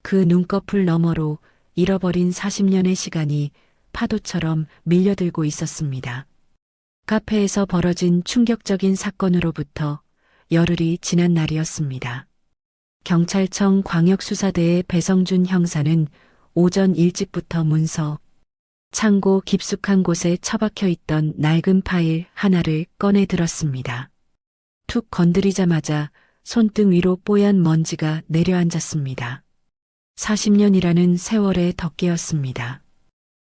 그 눈꺼풀 너머로 잃어버린 40년의 시간이 파도처럼 밀려들고 있었습니다. 카페에서 벌어진 충격적인 사건으로부터 열흘이 지난 날이었습니다. 경찰청 광역수사대의 배성준 형사는 오전 일찍부터 문서, 창고 깊숙한 곳에 처박혀 있던 낡은 파일 하나를 꺼내 들었습니다. 툭 건드리자마자 손등 위로 뽀얀 먼지가 내려앉았습니다. 40년이라는 세월의 덮개였습니다.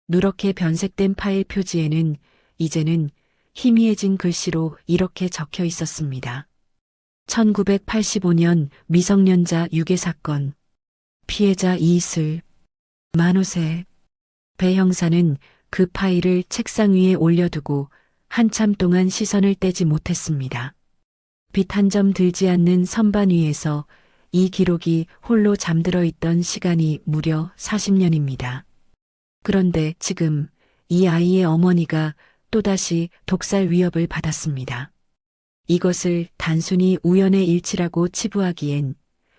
누렇게 변색된 파일 표지에는 이제는 희미해진 글씨로 이렇게 적혀 있었습니다. 1985년 미성년자 유괴 사건. 피해자 이슬. 만호세. 배 형사는 그 파일을 책상 위에 올려두고 한참 동안 시선을 떼지 못했습니다. 빛 한 점 들지 않는 선반 위에서 이 기록이 홀로 잠들어 있던 시간이 무려 40년입니다. 그런데 지금 이 아이의 어머니가 또다시 독살 위협을 받았습니다. 이것을 단순히 우연의 일치라고 치부하기엔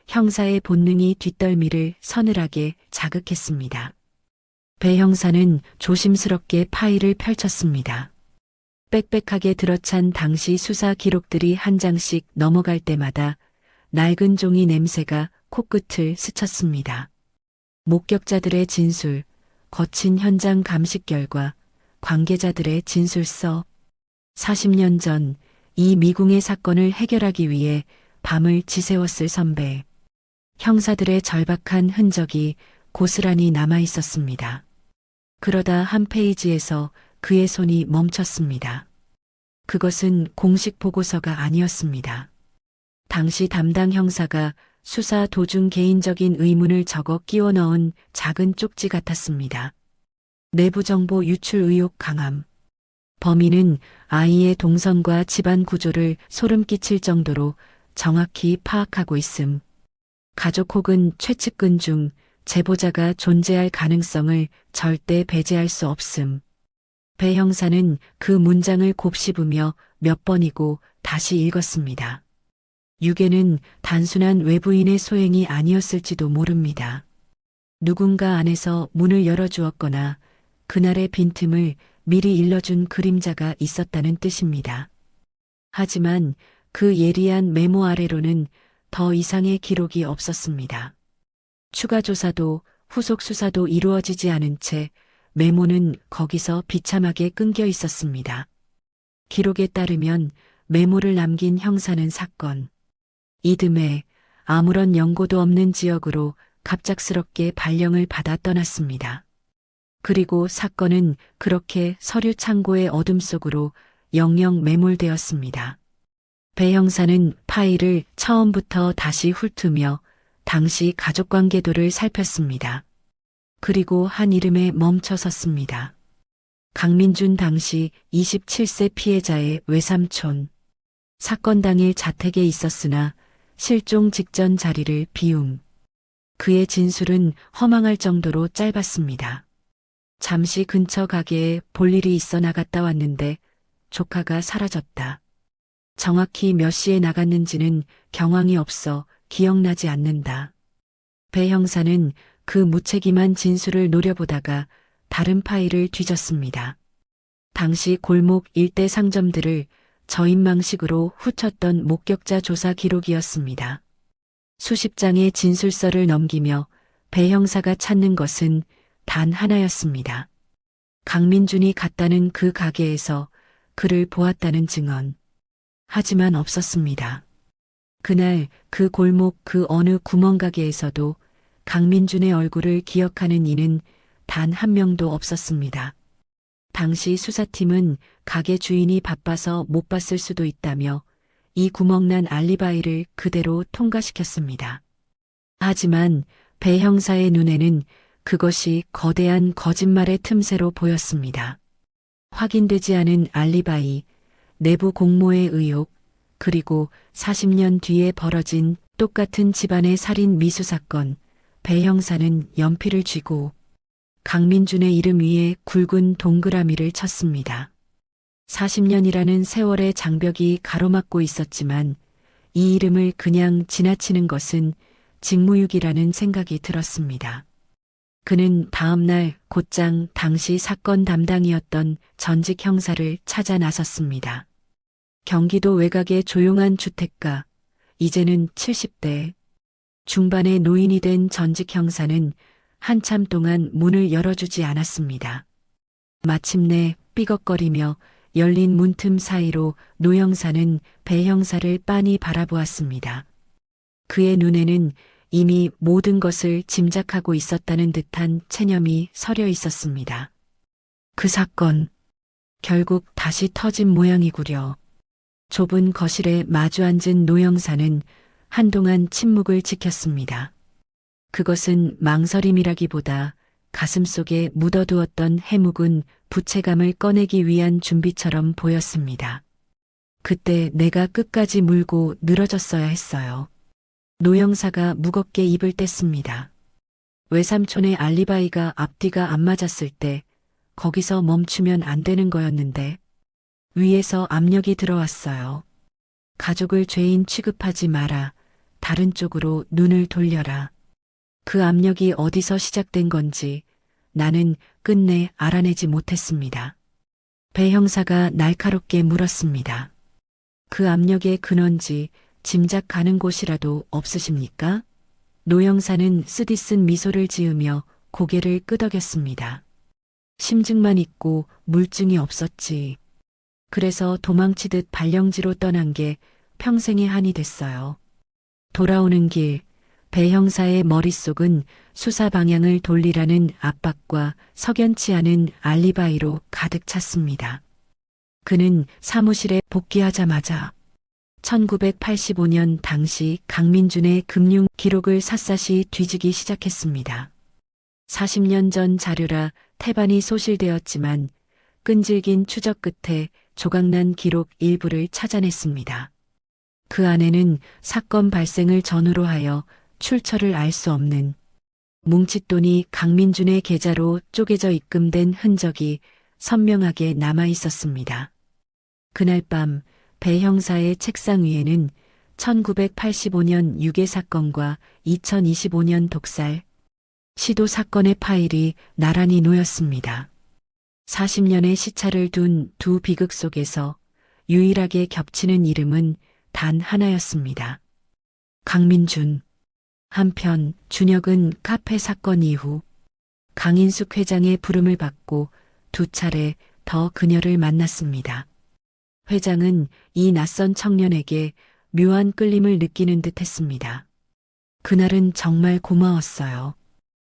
형사의 본능이 뒷덜미를 서늘하게 자극했습니다. 배 형사는 조심스럽게 파일을 펼쳤습니다. 빽빽하게 들어찬 당시 수사 기록들이 한 장씩 넘어갈 때마다 낡은 종이 냄새가 코끝을 스쳤습니다. 목격자들의 진술, 거친 현장 감식 결과, 관계자들의 진술서. 40년 전 이 미궁의 사건을 해결하기 위해 밤을 지새웠을 선배. 형사들의 절박한 흔적이 고스란히 남아 있었습니다. 그러다 한 페이지에서 그의 손이 멈췄습니다. 그것은 공식 보고서가 아니었습니다. 당시 담당 형사가 수사 도중 개인적인 의문을 적어 끼워 넣은 작은 쪽지 같았습니다. 내부 정보 유출 의혹 강함. 범인은 아이의 동선과 집안 구조를 소름 끼칠 정도로 정확히 파악하고 있음. 가족 혹은 최측근 중 제보자가 존재할 가능성을 절대 배제할 수 없음. 배 형사는 그 문장을 곱씹으며 몇 번이고 다시 읽었습니다. 유괴는 단순한 외부인의 소행이 아니었을지도 모릅니다. 누군가 안에서 문을 열어주었거나 그날의 빈틈을 미리 일러준 그림자가 있었다는 뜻입니다. 하지만 그 예리한 메모 아래로는 더 이상의 기록이 없었습니다. 추가 조사도 후속 수사도 이루어지지 않은 채 메모는 거기서 비참하게 끊겨 있었습니다. 기록에 따르면 메모를 남긴 형사는 사건 이듬해 아무런 연고도 없는 지역으로 갑작스럽게 발령을 받아 떠났습니다. 그리고 사건은 그렇게 서류 창고의 어둠 속으로 영영 매몰되었습니다. 배 형사는 파일을 처음부터 다시 훑으며 당시 가족관계도를 살폈습니다. 그리고 한 이름에 멈춰 섰습니다. 강민준 당시 27세 피해자의 외삼촌. 사건 당일 자택에 있었으나 실종 직전 자리를 비움. 그의 진술은 허망할 정도로 짧았습니다. 잠시 근처 가게에 볼 일이 있어 나갔다 왔는데 조카가 사라졌다. 정확히 몇 시에 나갔는지는 경황이 없어 기억나지 않는다. 배 형사는 그 무책임한 진술을 노려보다가 다른 파일을 뒤졌습니다. 당시 골목 일대 상점들을 저인망식으로 훑었던 목격자 조사 기록이었습니다. 수십 장의 진술서를 넘기며 배 형사가 찾는 것은 단 하나였습니다. 강민준이 갔다는 그 가게에서 그를 보았다는 증언. 하지만 없었습니다. 그날 그 골목 그 어느 구멍가게에서도 강민준의 얼굴을 기억하는 이는 단 한 명도 없었습니다. 당시 수사팀은 가게 주인이 바빠서 못 봤을 수도 있다며 이 구멍난 알리바이를 그대로 통과시켰습니다. 하지만 배 형사의 눈에는 그것이 거대한 거짓말의 틈새로 보였습니다. 확인되지 않은 알리바이, 내부 공모의 의혹, 그리고 40년 뒤에 벌어진 똑같은 집안의 살인 미수 사건, 배 형사는 연필을 쥐고 강민준의 이름 위에 굵은 동그라미를 쳤습니다. 40년이라는 세월의 장벽이 가로막고 있었지만 이 이름을 그냥 지나치는 것은 직무유기라는 생각이 들었습니다. 그는 다음날 곧장 당시 사건 담당이었던 전직 형사를 찾아 나섰습니다. 경기도 외곽의 조용한 주택가, 이제는 70대 중반의 노인이 된 전직 형사는 한참 동안 문을 열어주지 않았습니다. 마침내 삐걱거리며 열린 문틈 사이로 노 형사는 배 형사를 빤히 바라보았습니다. 그의 눈에는 이미 모든 것을 짐작하고 있었다는 듯한 체념이 서려 있었습니다. 그 사건, 결국 다시 터진 모양이구려. 좁은 거실에 마주 앉은 노 형사는 한동안 침묵을 지켰습니다. 그것은 망설임이라기보다 가슴속에 묻어두었던 해묵은 부채감을 꺼내기 위한 준비처럼 보였습니다. 그때 내가 끝까지 물고 늘어졌어야 했어요. 노 형사가 무겁게 입을 뗐습니다. 외삼촌의 알리바이가 앞뒤가 안 맞았을 때 거기서 멈추면 안 되는 거였는데 위에서 압력이 들어왔어요. 가족을 죄인 취급하지 마라. 다른 쪽으로 눈을 돌려라. 그 압력이 어디서 시작된 건지 나는 끝내 알아내지 못했습니다. 배 형사가 날카롭게 물었습니다. 그 압력의 근원지 짐작 가는 곳이라도 없으십니까? 노 형사는 쓰디쓴 미소를 지으며 고개를 끄덕였습니다. 심증만 있고 물증이 없었지. 그래서 도망치듯 발령지로 떠난 게 평생의 한이 됐어요. 돌아오는 길, 배 형사의 머릿속은 수사 방향을 돌리라는 압박과 석연치 않은 알리바이로 가득 찼습니다. 그는 사무실에 복귀하자마자 1985년 당시 강민준의 금융 기록을 샅샅이 뒤지기 시작했습니다. 40년 전 자료라 태반이 소실되었지만 끈질긴 추적 끝에 조각난 기록 일부를 찾아냈습니다. 그 안에는 사건 발생을 전후로 하여 출처를 알 수 없는 뭉칫돈이 강민준의 계좌로 쪼개져 입금된 흔적이 선명하게 남아 있었습니다. 그날 밤 배 형사의 책상 위에는 1985년 유괴 사건과 2025년 독살, 시도 사건의 파일이 나란히 놓였습니다. 40년의 시차를 둔 두 비극 속에서 유일하게 겹치는 이름은 단 하나였습니다. 강민준. 한편 준혁은 카페 사건 이후 강인숙 회장의 부름을 받고 두 차례 더 그녀를 만났습니다. 회장은 이 낯선 청년에게 묘한 끌림을 느끼는 듯 했습니다. 그날은 정말 고마웠어요.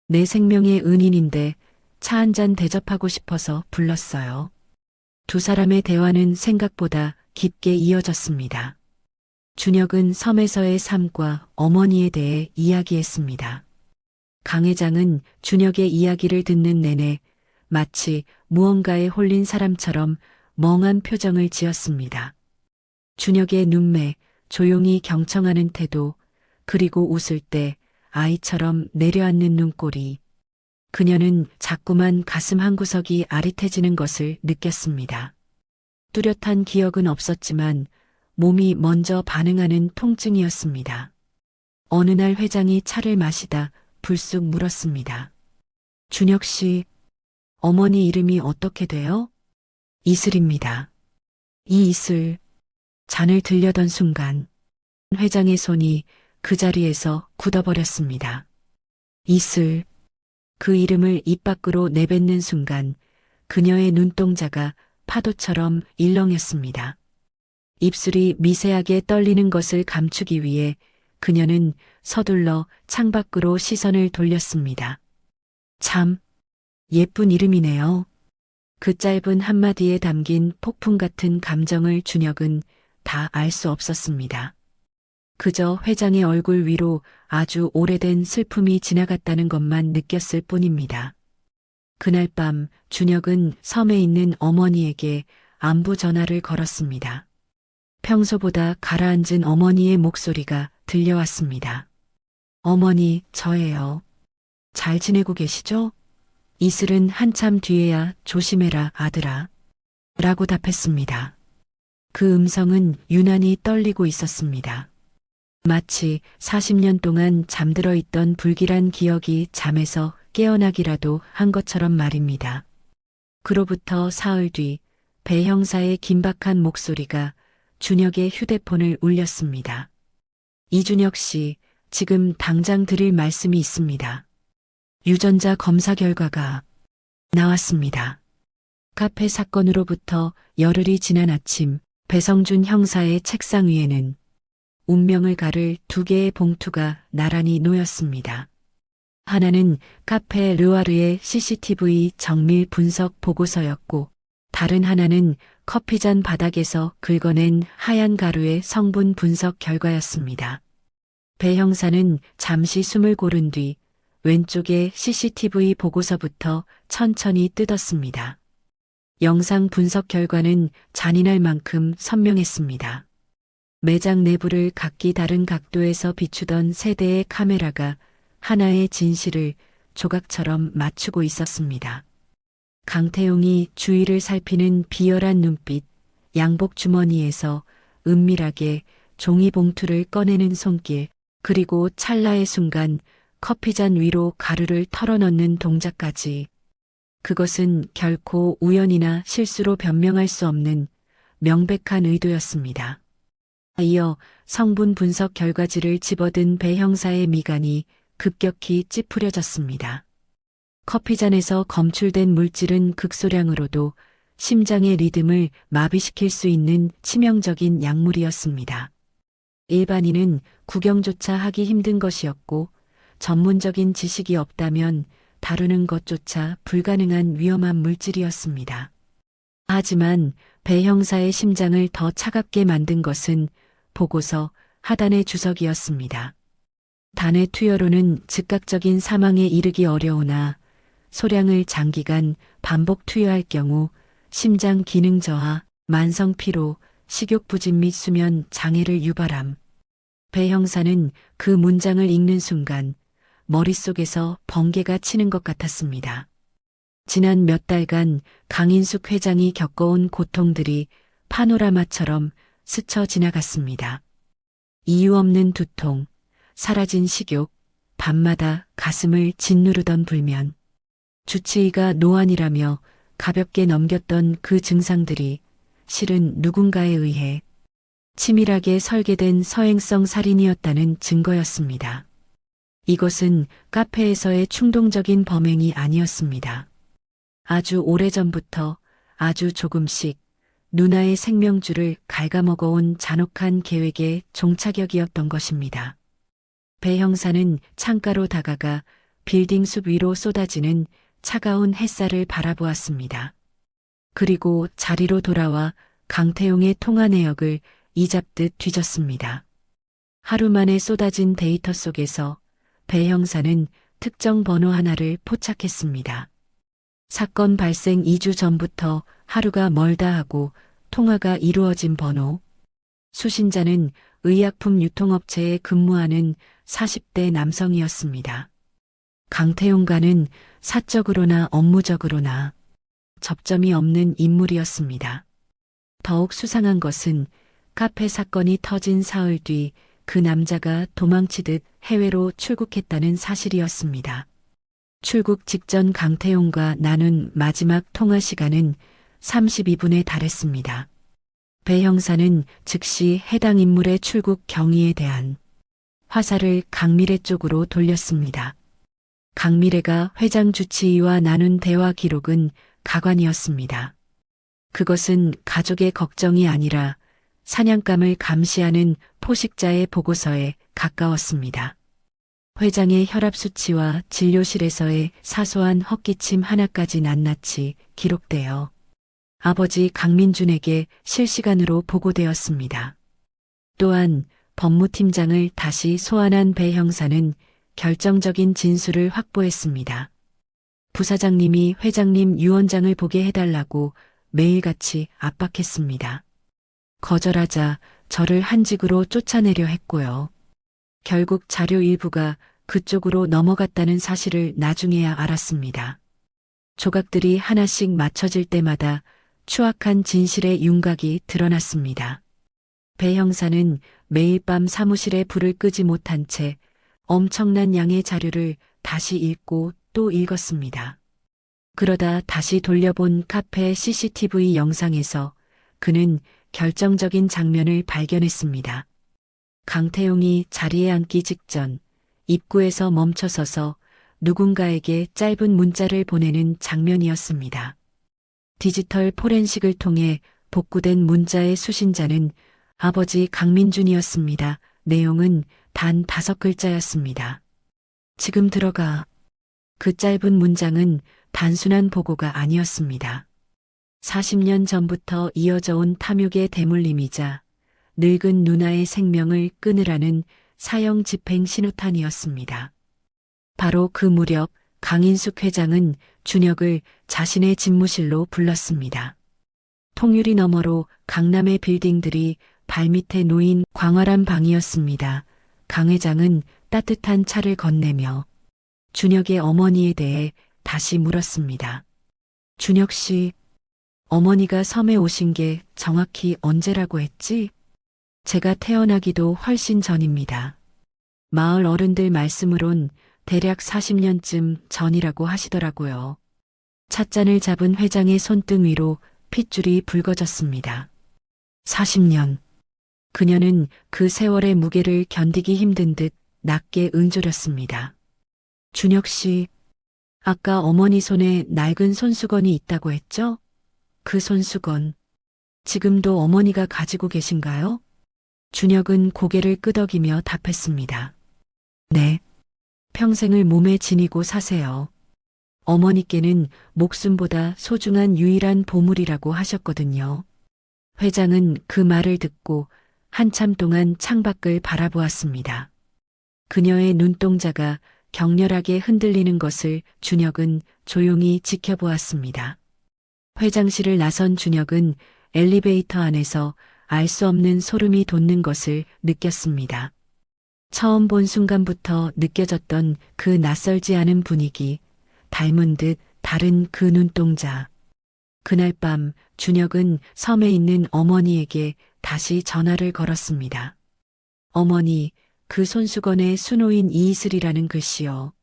내 생명의 은인인데 차 한 잔 대접하고 싶어서 불렀어요. 두 사람의 대화는 생각보다 깊게 이어졌습니다. 준혁은 섬에서의 삶과 어머니에 대해 이야기했습니다. 강 회장은 준혁의 이야기를 듣는 내내 마치 무언가에 홀린 사람처럼 멍한 표정을 지었습니다. 준혁의 눈매, 조용히 경청하는 태도, 그리고 웃을 때 아이처럼 내려앉는 눈꼬리. 그녀는 자꾸만 가슴 한구석이 아릿해지는 것을 느꼈습니다. 뚜렷한 기억은 없었지만 몸이 먼저 반응하는 통증이었습니다. 어느 날 회장이 차를 마시다 불쑥 물었습니다. 준혁 씨, 어머니 이름이 어떻게 돼요? 이슬입니다. 이 이슬, 잔을 들려던 순간 회장의 손이 그 자리에서 굳어버렸습니다. 이슬, 그 이름을 입 밖으로 내뱉는 순간 그녀의 눈동자가 파도처럼 일렁였습니다. 입술이 미세하게 떨리는 것을 감추기 위해 그녀는 서둘러 창밖으로 시선을 돌렸습니다. 참, 예쁜 이름이네요. 그 짧은 한마디에 담긴 폭풍 같은 감정을 준혁은 다 알 수 없었습니다. 그저 회장의 얼굴 위로 아주 오래된 슬픔이 지나갔다는 것만 느꼈을 뿐입니다. 그날 밤 준혁은 섬에 있는 어머니에게 안부 전화를 걸었습니다. 평소보다 가라앉은 어머니의 목소리가 들려왔습니다. 어머니, 저예요. 잘 지내고 계시죠? 이슬은 한참 뒤에야 조심해라, 아들아. 라고 답했습니다. 그 음성은 유난히 떨리고 있었습니다. 마치 40년 동안 잠들어 있던 불길한 기억이 잠에서 깨어나기라도 한 것처럼 말입니다. 그로부터 사흘 뒤 배 형사의 긴박한 목소리가 준혁의 휴대폰을 울렸습니다. 이준혁 씨, 지금 당장 드릴 말씀이 있습니다. 유전자 검사 결과가 나왔습니다. 카페 사건으로부터 열흘이 지난 아침 배성준 형사의 책상 위에는 운명을 가를 두 개의 봉투가 나란히 놓였습니다. 하나는 카페 르와르의 CCTV 정밀 분석 보고서였고 다른 하나는 커피잔 바닥에서 긁어낸 하얀 가루의 성분 분석 결과였습니다. 배 형사는 잠시 숨을 고른 뒤 왼쪽의 CCTV 보고서부터 천천히 뜯었습니다. 영상 분석 결과는 잔인할 만큼 선명했습니다. 매장 내부를 각기 다른 각도에서 비추던 세 대의 카메라가 하나의 진실을 조각처럼 맞추고 있었습니다. 강태용이 주위를 살피는 비열한 눈빛, 양복 주머니에서 은밀하게 종이봉투를 꺼내는 손길, 그리고 찰나의 순간 커피잔 위로 가루를 털어넣는 동작까지. 그것은 결코 우연이나 실수로 변명할 수 없는 명백한 의도였습니다. 이어 성분 분석 결과지를 집어든 배 형사의 미간이 급격히 찌푸려졌습니다. 커피잔에서 검출된 물질은 극소량으로도 심장의 리듬을 마비시킬 수 있는 치명적인 약물이었습니다. 일반인은 구경조차 하기 힘든 것이었고 전문적인 지식이 없다면 다루는 것조차 불가능한 위험한 물질이었습니다. 하지만 배 형사의 심장을 더 차갑게 만든 것은 보고서 하단의 주석이었습니다. 단의 투여로는 즉각적인 사망에 이르기 어려우나 소량을 장기간 반복 투여할 경우 심장 기능 저하, 만성 피로, 식욕 부진 및 수면 장애를 유발함. 배 형사는 그 문장을 읽는 순간 머릿속에서 번개가 치는 것 같았습니다. 지난 몇 달간 강인숙 회장이 겪어온 고통들이 파노라마처럼 스쳐 지나갔습니다. 이유 없는 두통, 사라진 식욕, 밤마다 가슴을 짓누르던 불면, 주치의가 노안이라며 가볍게 넘겼던 그 증상들이 실은 누군가에 의해 치밀하게 설계된 서행성 살인이었다는 증거였습니다. 이것은 카페에서의 충동적인 범행이 아니었습니다. 아주 오래전부터 아주 조금씩 누나의 생명줄을 갉아먹어온 잔혹한 계획의 종착역이었던 것입니다. 배 형사는 창가로 다가가 빌딩 숲 위로 쏟아지는 차가운 햇살을 바라보았습니다. 그리고 자리로 돌아와 강태용의 통화 내역을 이잡듯 뒤졌습니다. 하루 만에 쏟아진 데이터 속에서 배 형사는 특정 번호 하나를 포착했습니다. 사건 발생 2주 전부터 하루가 멀다 하고 통화가 이루어진 번호. 수신자는 의약품 유통업체에 근무하는 40대 남성이었습니다. 강태용과는 사적으로나 업무적으로나 접점이 없는 인물이었습니다. 더욱 수상한 것은 카페 사건이 터진 사흘 뒤 그 남자가 도망치듯 해외로 출국했다는 사실이었습니다. 출국 직전 강태용과 나눈 마지막 통화 시간은 32분에 달했습니다. 배 형사는 즉시 해당 인물의 출국 경위에 대한 화살을 강미래 쪽으로 돌렸습니다. 강미래가 회장 주치의와 나눈 대화 기록은 가관이었습니다. 그것은 가족의 걱정이 아니라 사냥감을 감시하는 포식자의 보고서에 가까웠습니다. 회장의 혈압 수치와 진료실에서의 사소한 헛기침 하나까지 낱낱이 기록되어 아버지 강민준에게 실시간으로 보고되었습니다. 또한 법무팀장을 다시 소환한 배 형사는 결정적인 진술을 확보했습니다. 부사장님이 회장님 유언장을 보게 해달라고 매일같이 압박했습니다. 거절하자 저를 한직으로 쫓아내려 했고요. 결국 자료 일부가 그쪽으로 넘어갔다는 사실을 나중에야 알았습니다. 조각들이 하나씩 맞춰질 때마다 추악한 진실의 윤곽이 드러났습니다. 배 형사는 매일 밤 사무실에 불을 끄지 못한 채 엄청난 양의 자료를 다시 읽고 또 읽었습니다. 그러다 다시 돌려본 카페 CCTV 영상에서 그는 결정적인 장면을 발견했습니다. 강태용이 자리에 앉기 직전 입구에서 멈춰서서 누군가에게 짧은 문자를 보내는 장면이었습니다. 디지털 포렌식을 통해 복구된 문자의 수신자는 아버지 강민준이었습니다. 내용은 단 5글자였습니다. 지금 들어가. 그 짧은 문장은 단순한 보고가 아니었습니다. 40년 전부터 이어져 온 탐욕의 대물림이자 늙은 누나의 생명을 끊으라는 사형 집행 신호탄이었습니다. 바로 그 무렵 강인숙 회장은 준혁을 자신의 집무실로 불렀습니다. 통유리 너머로 강남의 빌딩들이 발밑에 놓인 광활한 방이었습니다. 강 회장은 따뜻한 차를 건네며 준혁의 어머니에 대해 다시 물었습니다. 준혁 씨, 어머니가 섬에 오신 게 정확히 언제라고 했지? 제가 태어나기도 훨씬 전입니다. 마을 어른들 말씀으론 대략 40년쯤 전이라고 하시더라고요. 찻잔을 잡은 회장의 손등 위로 핏줄이 붉어졌습니다. 40년. 그녀는 그 세월의 무게를 견디기 힘든 듯 낮게 응조렸습니다. 준혁 씨, 아까 어머니 손에 낡은 손수건이 있다고 했죠? 그 손수건, 지금도 어머니가 가지고 계신가요? 준혁은 고개를 끄덕이며 답했습니다. 네. 평생을 몸에 지니고 사세요. 어머니께는 목숨보다 소중한 유일한 보물이라고 하셨거든요. 회장은 그 말을 듣고 한참 동안 창밖을 바라보았습니다. 그녀의 눈동자가 격렬하게 흔들리는 것을 준혁은 조용히 지켜보았습니다. 회장실을 나선 준혁은 엘리베이터 안에서 알 수 없는 소름이 돋는 것을 느꼈습니다. 처음 본 순간부터 느껴졌던 그 낯설지 않은 분위기, 닮은 듯 다른 그 눈동자. 그날 밤 준혁은 섬에 있는 어머니에게 다시 전화를 걸었습니다. 어머니, 그 손수건에 수놓인 이이슬이라는 글씨요.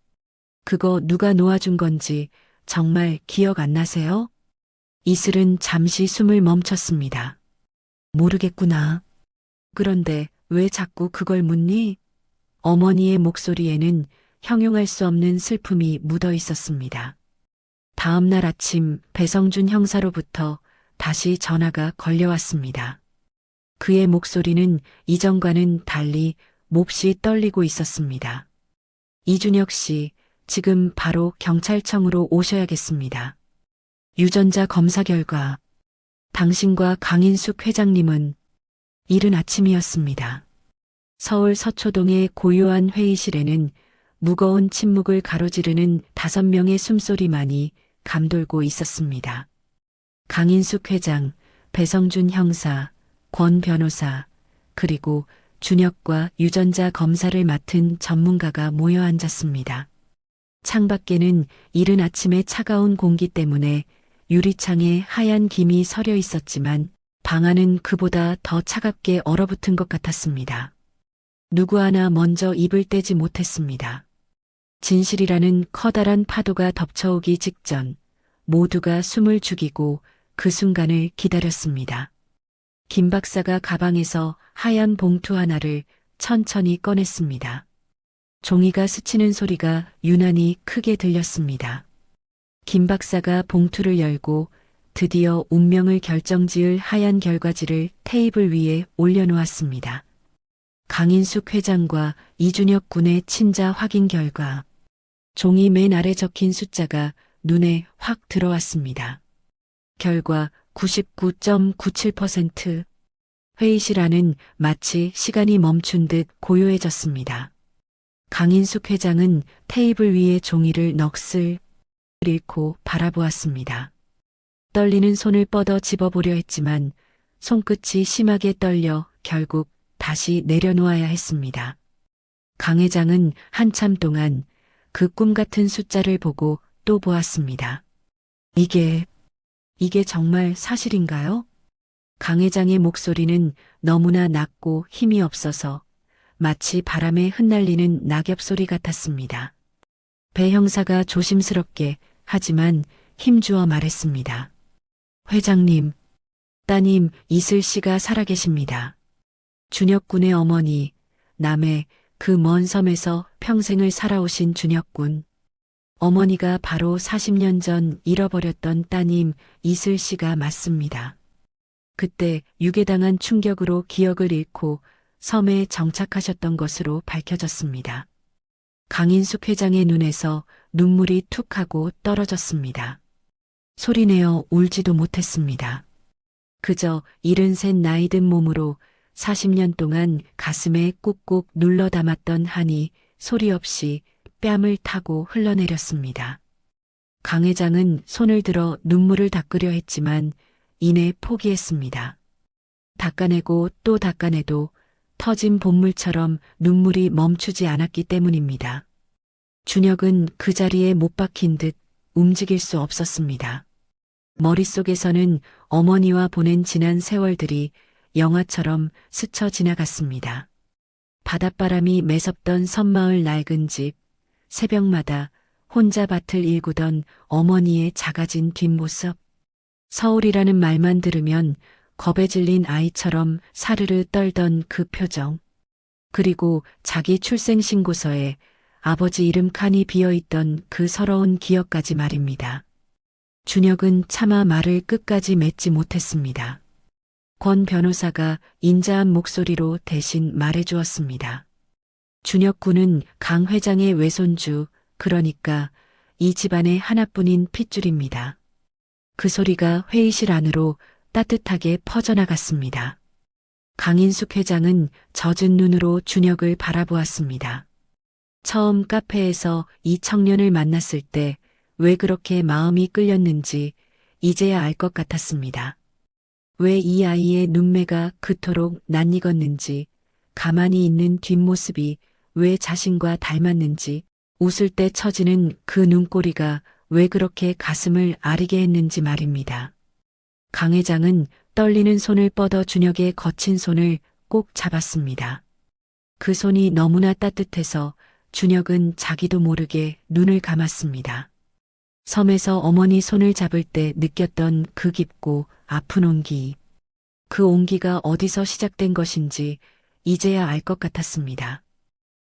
그거 누가 놓아준 건지 정말 기억 안 나세요? 이슬은 잠시 숨을 멈췄습니다. 모르겠구나. 그런데 왜 자꾸 그걸 묻니? 어머니의 목소리에는 형용할 수 없는 슬픔이 묻어 있었습니다. 다음 날 아침 배성준 형사로부터 다시 전화가 걸려왔습니다. 그의 목소리는 이전과는 달리 몹시 떨리고 있었습니다. 이준혁 씨, 지금 바로 경찰청으로 오셔야겠습니다. 유전자 검사 결과 당신과 강인숙 회장님은 이른 아침이었습니다. 서울 서초동의 고요한 회의실에는 무거운 침묵을 가로지르는 5명의 숨소리만이 감돌고 있었습니다. 강인숙 회장, 배성준 형사, 권 변호사, 그리고 준혁과 유전자 검사를 맡은 전문가가 모여 앉았습니다. 창밖에는 이른 아침의 차가운 공기 때문에 유리창에 하얀 김이 서려 있었지만 방 안은 그보다 더 차갑게 얼어붙은 것 같았습니다. 누구 하나 먼저 입을 떼지 못했습니다. 진실이라는 커다란 파도가 덮쳐오기 직전 모두가 숨을 죽이고 그 순간을 기다렸습니다. 김 박사가 가방에서 하얀 봉투 하나를 천천히 꺼냈습니다. 종이가 스치는 소리가 유난히 크게 들렸습니다. 김 박사가 봉투를 열고 드디어 운명을 결정지을 하얀 결과지를 테이블 위에 올려놓았습니다. 강인숙 회장과 이준혁 군의 친자 확인 결과 종이 맨 아래 적힌 숫자가 눈에 확 들어왔습니다. 결과 99.97%. 회의실 안은 마치 시간이 멈춘 듯 고요해졌습니다. 강인숙 회장은 테이블 위에 종이를 넋을 잃고 바라보았습니다. 떨리는 손을 뻗어 집어보려 했지만 손끝이 심하게 떨려 결국 다시 내려놓아야 했습니다. 강 회장은 한참 동안 그 꿈 같은 숫자를 보고 또 보았습니다. 이게 정말 사실인가요? 강 회장의 목소리는 너무나 낮고 힘이 없어서 마치 바람에 흩날리는 낙엽 소리 같았습니다. 배 형사가 조심스럽게 하지만 힘주어 말했습니다. 회장님, 따님 이슬 씨가 살아계십니다. 준혁 군의 어머니, 남해 그 먼 섬에서 평생을 살아오신 준혁 군. 어머니가 바로 40년 전 잃어버렸던 따님 이슬 씨가 맞습니다. 그때 유괴당한 충격으로 기억을 잃고 섬에 정착하셨던 것으로 밝혀졌습니다. 강인숙 회장의 눈에서 눈물이 툭 하고 떨어졌습니다. 소리내어 울지도 못했습니다. 그저 73 나이 든 몸으로 40년 동안 가슴에 꾹꾹 눌러 담았던 한이 소리 없이 뺨을 타고 흘러내렸습니다. 강 회장은 손을 들어 눈물을 닦으려 했지만 이내 포기했습니다. 닦아내고 또 닦아내도 터진 봇물처럼 눈물이 멈추지 않았기 때문입니다. 준혁은 그 자리에 못 박힌 듯 움직일 수 없었습니다. 머릿속에서는 어머니와 보낸 지난 세월들이 영화처럼 스쳐 지나갔습니다. 바닷바람이 매섭던 섬마을 낡은 집, 새벽마다 혼자 밭을 일구던 어머니의 작아진 뒷모습, 서울이라는 말만 들으면 겁에 질린 아이처럼 사르르 떨던 그 표정, 그리고 자기 출생신고서에 아버지 이름 칸이 비어있던 그 서러운 기억까지 말입니다. 준혁은 차마 말을 끝까지 맺지 못했습니다. 권 변호사가 인자한 목소리로 대신 말해주었습니다. 준혁 군은 강 회장의 외손주, 그러니까 이 집안의 하나뿐인 핏줄입니다. 그 소리가 회의실 안으로 따뜻하게 퍼져나갔습니다. 강인숙 회장은 젖은 눈으로 준혁을 바라보았습니다. 처음 카페에서 이 청년을 만났을 때 왜 그렇게 마음이 끌렸는지 이제야 알 것 같았습니다. 왜 이 아이의 눈매가 그토록 낯익었는지, 가만히 있는 뒷모습이 왜 자신과 닮았는지, 웃을 때 처지는 그 눈꼬리가 왜 그렇게 가슴을 아리게 했는지 말입니다. 강 회장은 떨리는 손을 뻗어 준혁의 거친 손을 꼭 잡았습니다. 그 손이 너무나 따뜻해서 준혁은 자기도 모르게 눈을 감았습니다. 섬에서 어머니 손을 잡을 때 느꼈던 그 깊고 아픈 온기, 그 온기가 어디서 시작된 것인지 이제야 알 것 같았습니다.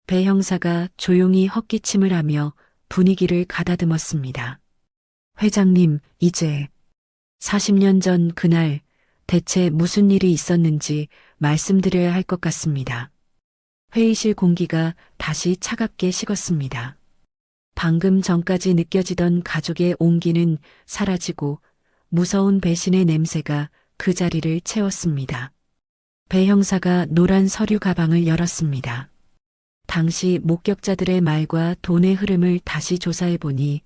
배 형사가 조용히 헛기침을 하며 분위기를 가다듬었습니다. 회장님, 이제 40년 전 그날 대체 무슨 일이 있었는지 말씀드려야 할 것 같습니다. 회의실 공기가 다시 차갑게 식었습니다. 방금 전까지 느껴지던 가족의 온기는 사라지고 무서운 배신의 냄새가 그 자리를 채웠습니다. 배 형사가 노란 서류 가방을 열었습니다. 당시 목격자들의 말과 돈의 흐름을 다시 조사해보니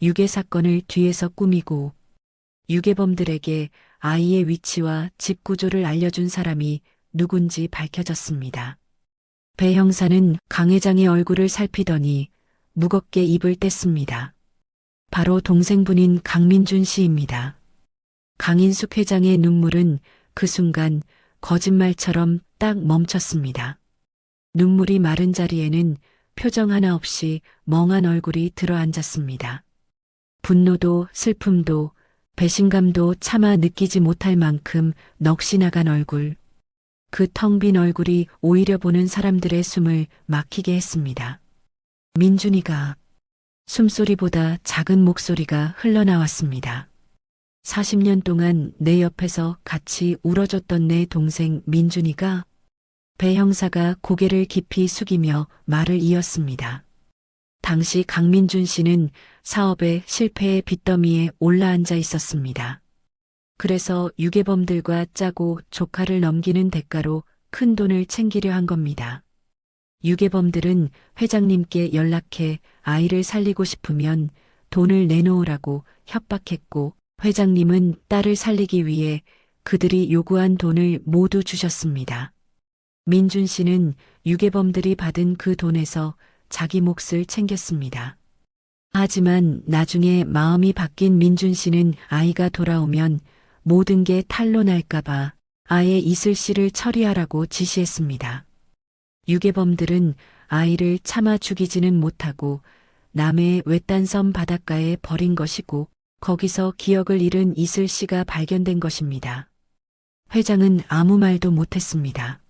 유괴 사건을 뒤에서 꾸미고 유괴범들에게 아이의 위치와 집 구조를 알려준 사람이 누군지 밝혀졌습니다. 배 형사는 강 회장의 얼굴을 살피더니 무겁게 입을 뗐습니다. 바로 동생분인 강민준 씨입니다. 강인숙 회장의 눈물은 그 순간 거짓말처럼 딱 멈췄습니다. 눈물이 마른 자리에는 표정 하나 없이 멍한 얼굴이 들어앉았습니다. 분노도 슬픔도 배신감도 차마 느끼지 못할 만큼 넋이 나간 얼굴. 그 텅 빈 얼굴이 오히려 보는 사람들의 숨을 막히게 했습니다. 민준이가 숨소리보다 작은 목소리가 흘러나왔습니다. 40년 동안 내 옆에서 같이 울어줬던 내 동생 민준이가 배 형사가 고개를 깊이 숙이며 말을 이었습니다. 당시 강민준 씨는 사업의 실패의 빚더미에 올라앉아 있었습니다. 그래서 유괴범들과 짜고 조카를 넘기는 대가로 큰 돈을 챙기려 한 겁니다. 유괴범들은 회장님께 연락해 아이를 살리고 싶으면 돈을 내놓으라고 협박했고, 회장님은 딸을 살리기 위해 그들이 요구한 돈을 모두 주셨습니다. 민준 씨는 유괴범들이 받은 그 돈에서 자기 몫을 챙겼습니다. 하지만 나중에 마음이 바뀐 민준 씨는 아이가 돌아오면 모든 게 탄로 날까봐 아예 이슬 씨를 처리하라고 지시했습니다. 유괴범들은 아이를 차마 죽이지는 못하고 남해의 외딴 섬 바닷가에 버린 것이고, 거기서 기억을 잃은 이슬 씨가 발견된 것입니다. 회장은 아무 말도 못했습니다.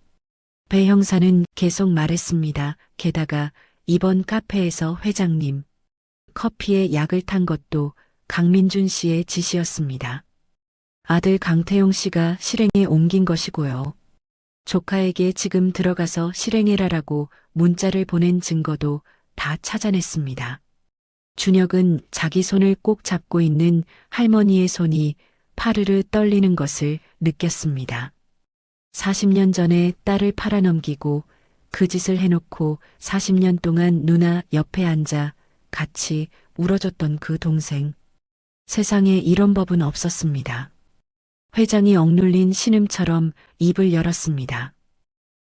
배 형사는 계속 말했습니다. 게다가 이번 카페에서 회장님 커피에 약을 탄 것도 강민준 씨의 지시였습니다. 아들 강태용 씨가 실행에 옮긴 것이고요. 조카에게 지금 들어가서 실행해라라고 문자를 보낸 증거도 다 찾아냈습니다. 준혁은 자기 손을 꼭 잡고 있는 할머니의 손이 파르르 떨리는 것을 느꼈습니다. 40년 전에 딸을 팔아넘기고 그 짓을 해놓고 40년 동안 누나 옆에 앉아 같이 울어줬던 그 동생. 세상에 이런 법은 없었습니다. 회장이 억눌린 신음처럼 입을 열었습니다.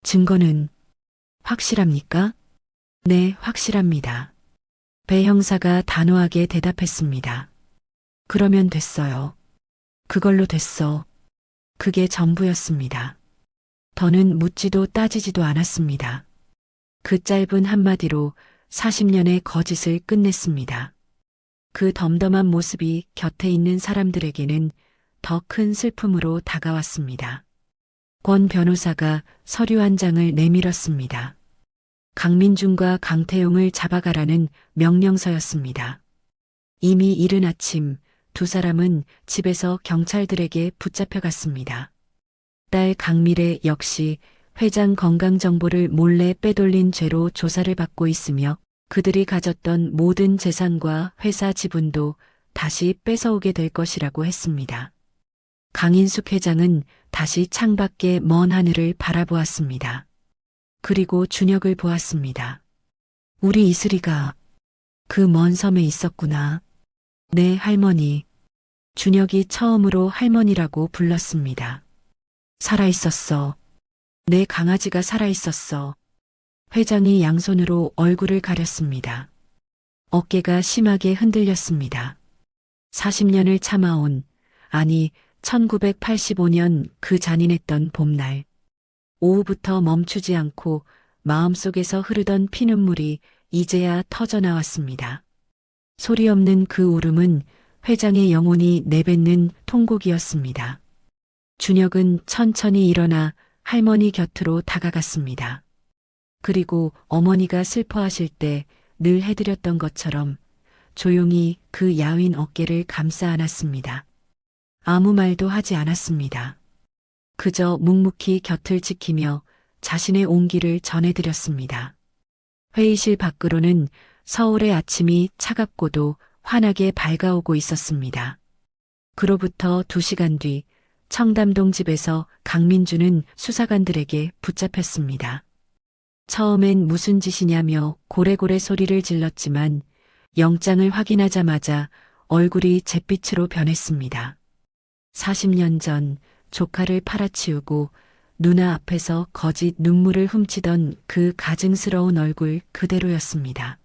증거는 확실합니까? 네, 확실합니다. 배 형사가 단호하게 대답했습니다. 그러면 됐어요. 그걸로 됐어. 그게 전부였습니다. 더는 묻지도 따지지도 않았습니다. 그 짧은 한마디로 40년의 거짓을 끝냈습니다. 그 덤덤한 모습이 곁에 있는 사람들에게는 더 큰 슬픔으로 다가왔습니다. 권 변호사가 서류 한 장을 내밀었습니다. 강민준과 강태용을 잡아가라는 명령서였습니다. 이미 이른 아침 두 사람은 집에서 경찰들에게 붙잡혀갔습니다. 딸 강미래 역시 회장 건강정보를 몰래 빼돌린 죄로 조사를 받고 있으며, 그들이 가졌던 모든 재산과 회사 지분도 다시 뺏어오게 될 것이라고 했습니다. 강인숙 회장은 다시 창밖의 먼 하늘을 바라보았습니다. 그리고 준혁을 보았습니다. 우리 이슬이가 그 먼 섬에 있었구나. 네, 할머니. 준혁이 처음으로 할머니라고 불렀습니다. 살아있었어. 내 강아지가 살아있었어. 회장이 양손으로 얼굴을 가렸습니다. 어깨가 심하게 흔들렸습니다. 40년을 참아온, 아니 1985년 그 잔인했던 봄날. 오후부터 멈추지 않고 마음속에서 흐르던 피눈물이 이제야 터져나왔습니다. 소리 없는 그 울음은 회장의 영혼이 내뱉는 통곡이었습니다. 준혁은 천천히 일어나 할머니 곁으로 다가갔습니다. 그리고 어머니가 슬퍼하실 때 늘 해드렸던 것처럼 조용히 그 야윈 어깨를 감싸 안았습니다. 아무 말도 하지 않았습니다. 그저 묵묵히 곁을 지키며 자신의 온기를 전해드렸습니다. 회의실 밖으로는 서울의 아침이 차갑고도 환하게 밝아오고 있었습니다. 그로부터 2시간 뒤 청담동 집에서 강민준은 수사관들에게 붙잡혔습니다. 처음엔 무슨 짓이냐며 고래고래 소리를 질렀지만 영장을 확인하자마자 얼굴이 잿빛으로 변했습니다. 40년 전 조카를 팔아치우고 누나 앞에서 거짓 눈물을 훔치던 그 가증스러운 얼굴 그대로였습니다.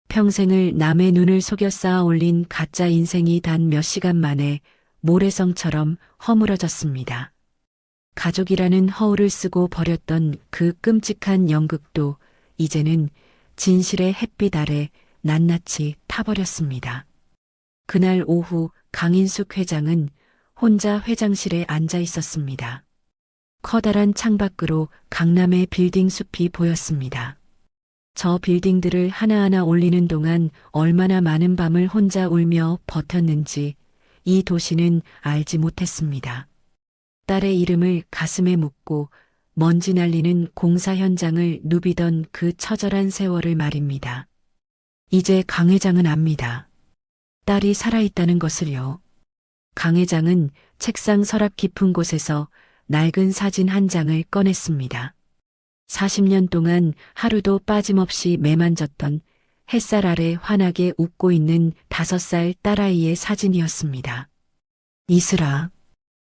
평생을 남의 눈을 속여 쌓아 올린 가짜 인생이 단 몇 시간 만에 모래성처럼 허물어졌습니다. 가족이라는 허울을 쓰고 버렸던 그 끔찍한 연극도 이제는 진실의 햇빛 아래 낱낱이 타버렸습니다. 그날 오후 강인숙 회장은 혼자 회장실에 앉아 있었습니다. 커다란 창밖으로 강남의 빌딩 숲이 보였습니다. 저 빌딩들을 하나하나 올리는 동안 얼마나 많은 밤을 혼자 울며 버텼는지 이 도시는 알지 못했습니다. 딸의 이름을 가슴에 묻고 먼지 날리는 공사 현장을 누비던 그 처절한 세월을 말입니다. 이제 강 회장은 압니다. 딸이 살아있다는 것을요. 강 회장은 책상 서랍 깊은 곳에서 낡은 사진 한 장을 꺼냈습니다. 40년 동안 하루도 빠짐없이 매만졌던 햇살 아래 환하게 웃고 있는 5살 딸아이의 사진이었습니다. 이슬아.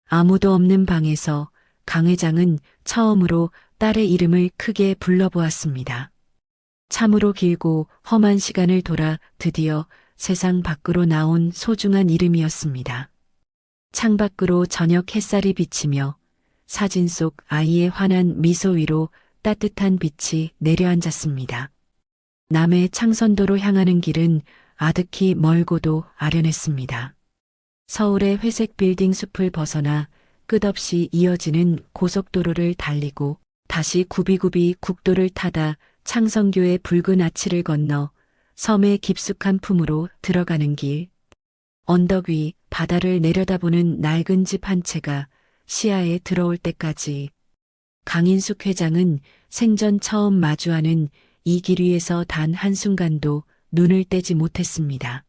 아무도 없는 방에서 강 회장은 처음으로 딸의 이름을 크게 불러보았습니다. 참으로 길고 험한 시간을 돌아 드디어 세상 밖으로 나온 소중한 이름이었습니다. 창밖으로 저녁 햇살이 비치며 사진 속 아이의 환한 미소 위로 따뜻한 빛이 내려앉았습니다. 남해 창선도로 향하는 길은 아득히 멀고도 아련했습니다. 서울의 회색 빌딩 숲을 벗어나 끝없이 이어지는 고속도로를 달리고 다시 굽이굽이 국도를 타다 창성교의 붉은 아치를 건너 섬의 깊숙한 품으로 들어가는 길. 언덕 위 바다를 내려다보는 낡은 집 한 채가 시야에 들어올 때까지 강인숙 회장은 생전 처음 마주하는 이 길 위에서 단 한순간도 눈을 떼지 못했습니다.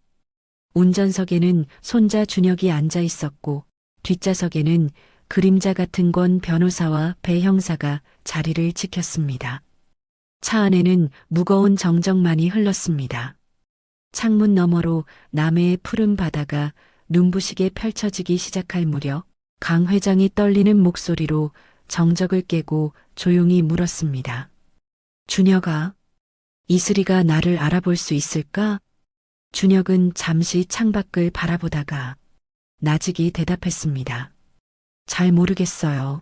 운전석에는 손자 준혁이 앉아 있었고 뒷좌석에는 그림자 같은 권 변호사와 배 형사가 자리를 지켰습니다. 차 안에는 무거운 정적만이 흘렀습니다. 창문 너머로 남해의 푸른 바다가 눈부시게 펼쳐지기 시작할 무렵 강 회장이 떨리는 목소리로 정적을 깨고 조용히 물었습니다. 준혁아, 이슬이가 나를 알아볼 수 있을까? 준혁은 잠시 창밖을 바라보다가 나직이 대답했습니다. 잘 모르겠어요.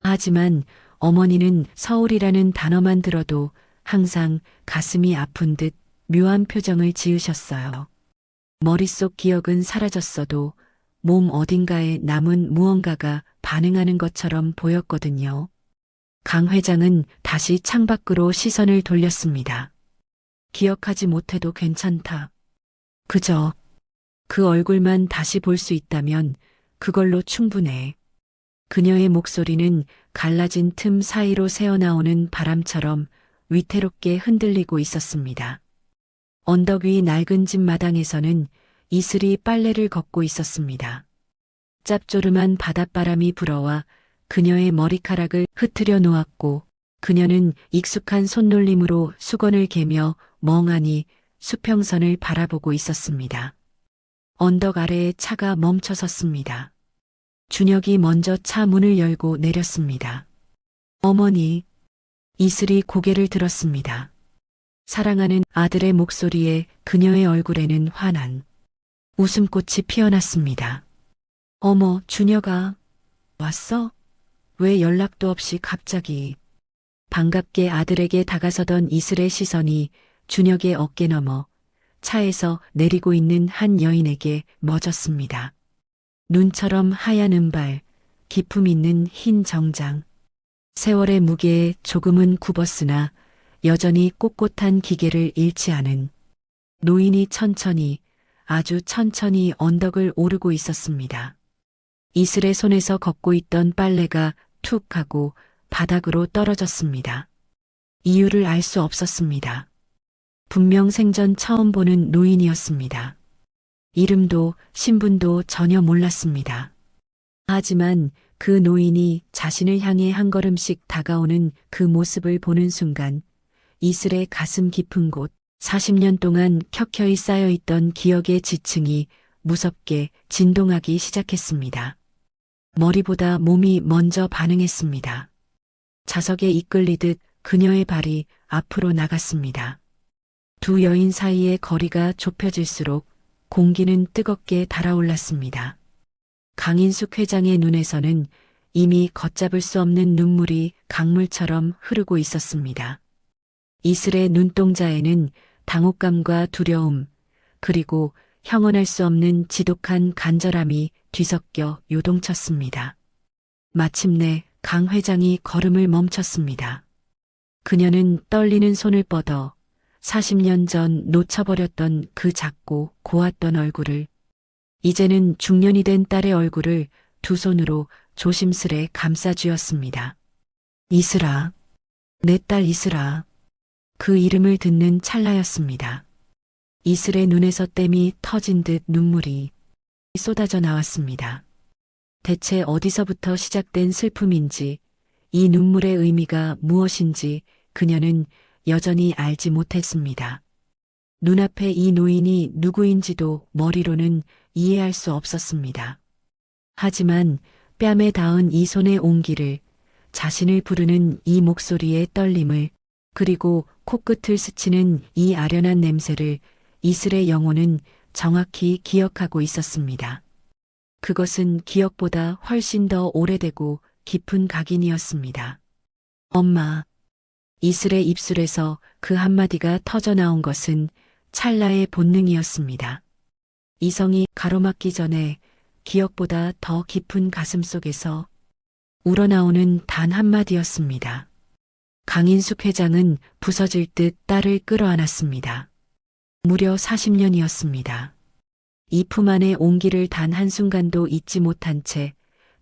하지만 어머니는 서울이라는 단어만 들어도 항상 가슴이 아픈 듯 묘한 표정을 지으셨어요. 머릿속 기억은 사라졌어도 몸 어딘가에 남은 무언가가 반응하는 것처럼 보였거든요. 강 회장은 다시 창밖으로 시선을 돌렸습니다. 기억하지 못해도 괜찮다. 그저 그 얼굴만 다시 볼 수 있다면 그걸로 충분해. 그녀의 목소리는 갈라진 틈 사이로 새어나오는 바람처럼 위태롭게 흔들리고 있었습니다. 언덕 위 낡은 집 마당에서는 이슬이 빨래를 걷고 있었습니다. 짭조름한 바닷바람이 불어와 그녀의 머리카락을 흩트려 놓았고 그녀는 익숙한 손놀림으로 수건을 개며 멍하니 수평선을 바라보고 있었습니다. 언덕 아래에 차가 멈춰 섰습니다. 준혁이 먼저 차 문을 열고 내렸습니다. 어머니, 이슬이 고개를 들었습니다. 사랑하는 아들의 목소리에 그녀의 얼굴에는 환한 웃음꽃이 피어났습니다. 어머, 준혁아, 왔어? 왜 연락도 없이 갑자기? 반갑게 아들에게 다가서던 이슬의 시선이 준혁의 어깨 너머 차에서 내리고 있는 한 여인에게 멎었습니다. 눈처럼 하얀 은발, 기품 있는 흰 정장. 세월의 무게에 조금은 굽었으나 여전히 꼿꼿한 기계를 잃지 않은 노인이 천천히, 아주 천천히 언덕을 오르고 있었습니다. 이슬의 손에서 걷고 있던 빨래가 툭 하고 바닥으로 떨어졌습니다. 이유를 알 수 없었습니다. 분명 생전 처음 보는 노인이었습니다. 이름도 신분도 전혀 몰랐습니다. 하지만 그 노인이 자신을 향해 한 걸음씩 다가오는 그 모습을 보는 순간 이슬의 가슴 깊은 곳 40년 동안 켜켜이 쌓여있던 기억의 지층이 무섭게 진동하기 시작했습니다. 머리보다 몸이 먼저 반응했습니다. 자석에 이끌리듯 그녀의 발이 앞으로 나갔습니다. 두 여인 사이의 거리가 좁혀질수록 공기는 뜨겁게 달아올랐습니다. 강인숙 회장의 눈에서는 이미 걷잡을 수 없는 눈물이 강물처럼 흐르고 있었습니다. 이슬의 눈동자에는 당혹감과 두려움, 그리고 형언할 수 없는 지독한 간절함이 뒤섞여 요동쳤습니다. 마침내 강 회장이 걸음을 멈췄습니다. 그녀는 떨리는 손을 뻗어 40년 전 놓쳐버렸던 그 작고 고왔던 얼굴을, 이제는 중년이 된 딸의 얼굴을 두 손으로 조심스레 감싸 쥐었습니다. 이슬아, 내 딸 이슬아. 그 이름을 듣는 찰나였습니다. 이슬의 눈에서 댐이 터진 듯 눈물이 쏟아져 나왔습니다. 대체 어디서부터 시작된 슬픔인지, 이 눈물의 의미가 무엇인지 그녀는 여전히 알지 못했습니다. 눈앞에 이 노인이 누구인지도 머리로는 이해할 수 없었습니다. 하지만 뺨에 닿은 이 손의 온기를, 자신을 부르는 이 목소리의 떨림을, 그리고 코끝을 스치는 이 아련한 냄새를 이슬의 영혼은 정확히 기억하고 있었습니다. 그것은 기억보다 훨씬 더 오래되고 깊은 각인이었습니다. 엄마. 이슬의 입술에서 그 한마디가 터져나온 것은 찰나의 본능이었습니다. 이성이 가로막기 전에 기억보다 더 깊은 가슴 속에서 우러나오는 단 한마디였습니다. 강인숙 회장은 부서질 듯 딸을 끌어안았습니다. 무려 40년이었습니다. 이 품 안의 온기를 단 한순간도 잊지 못한 채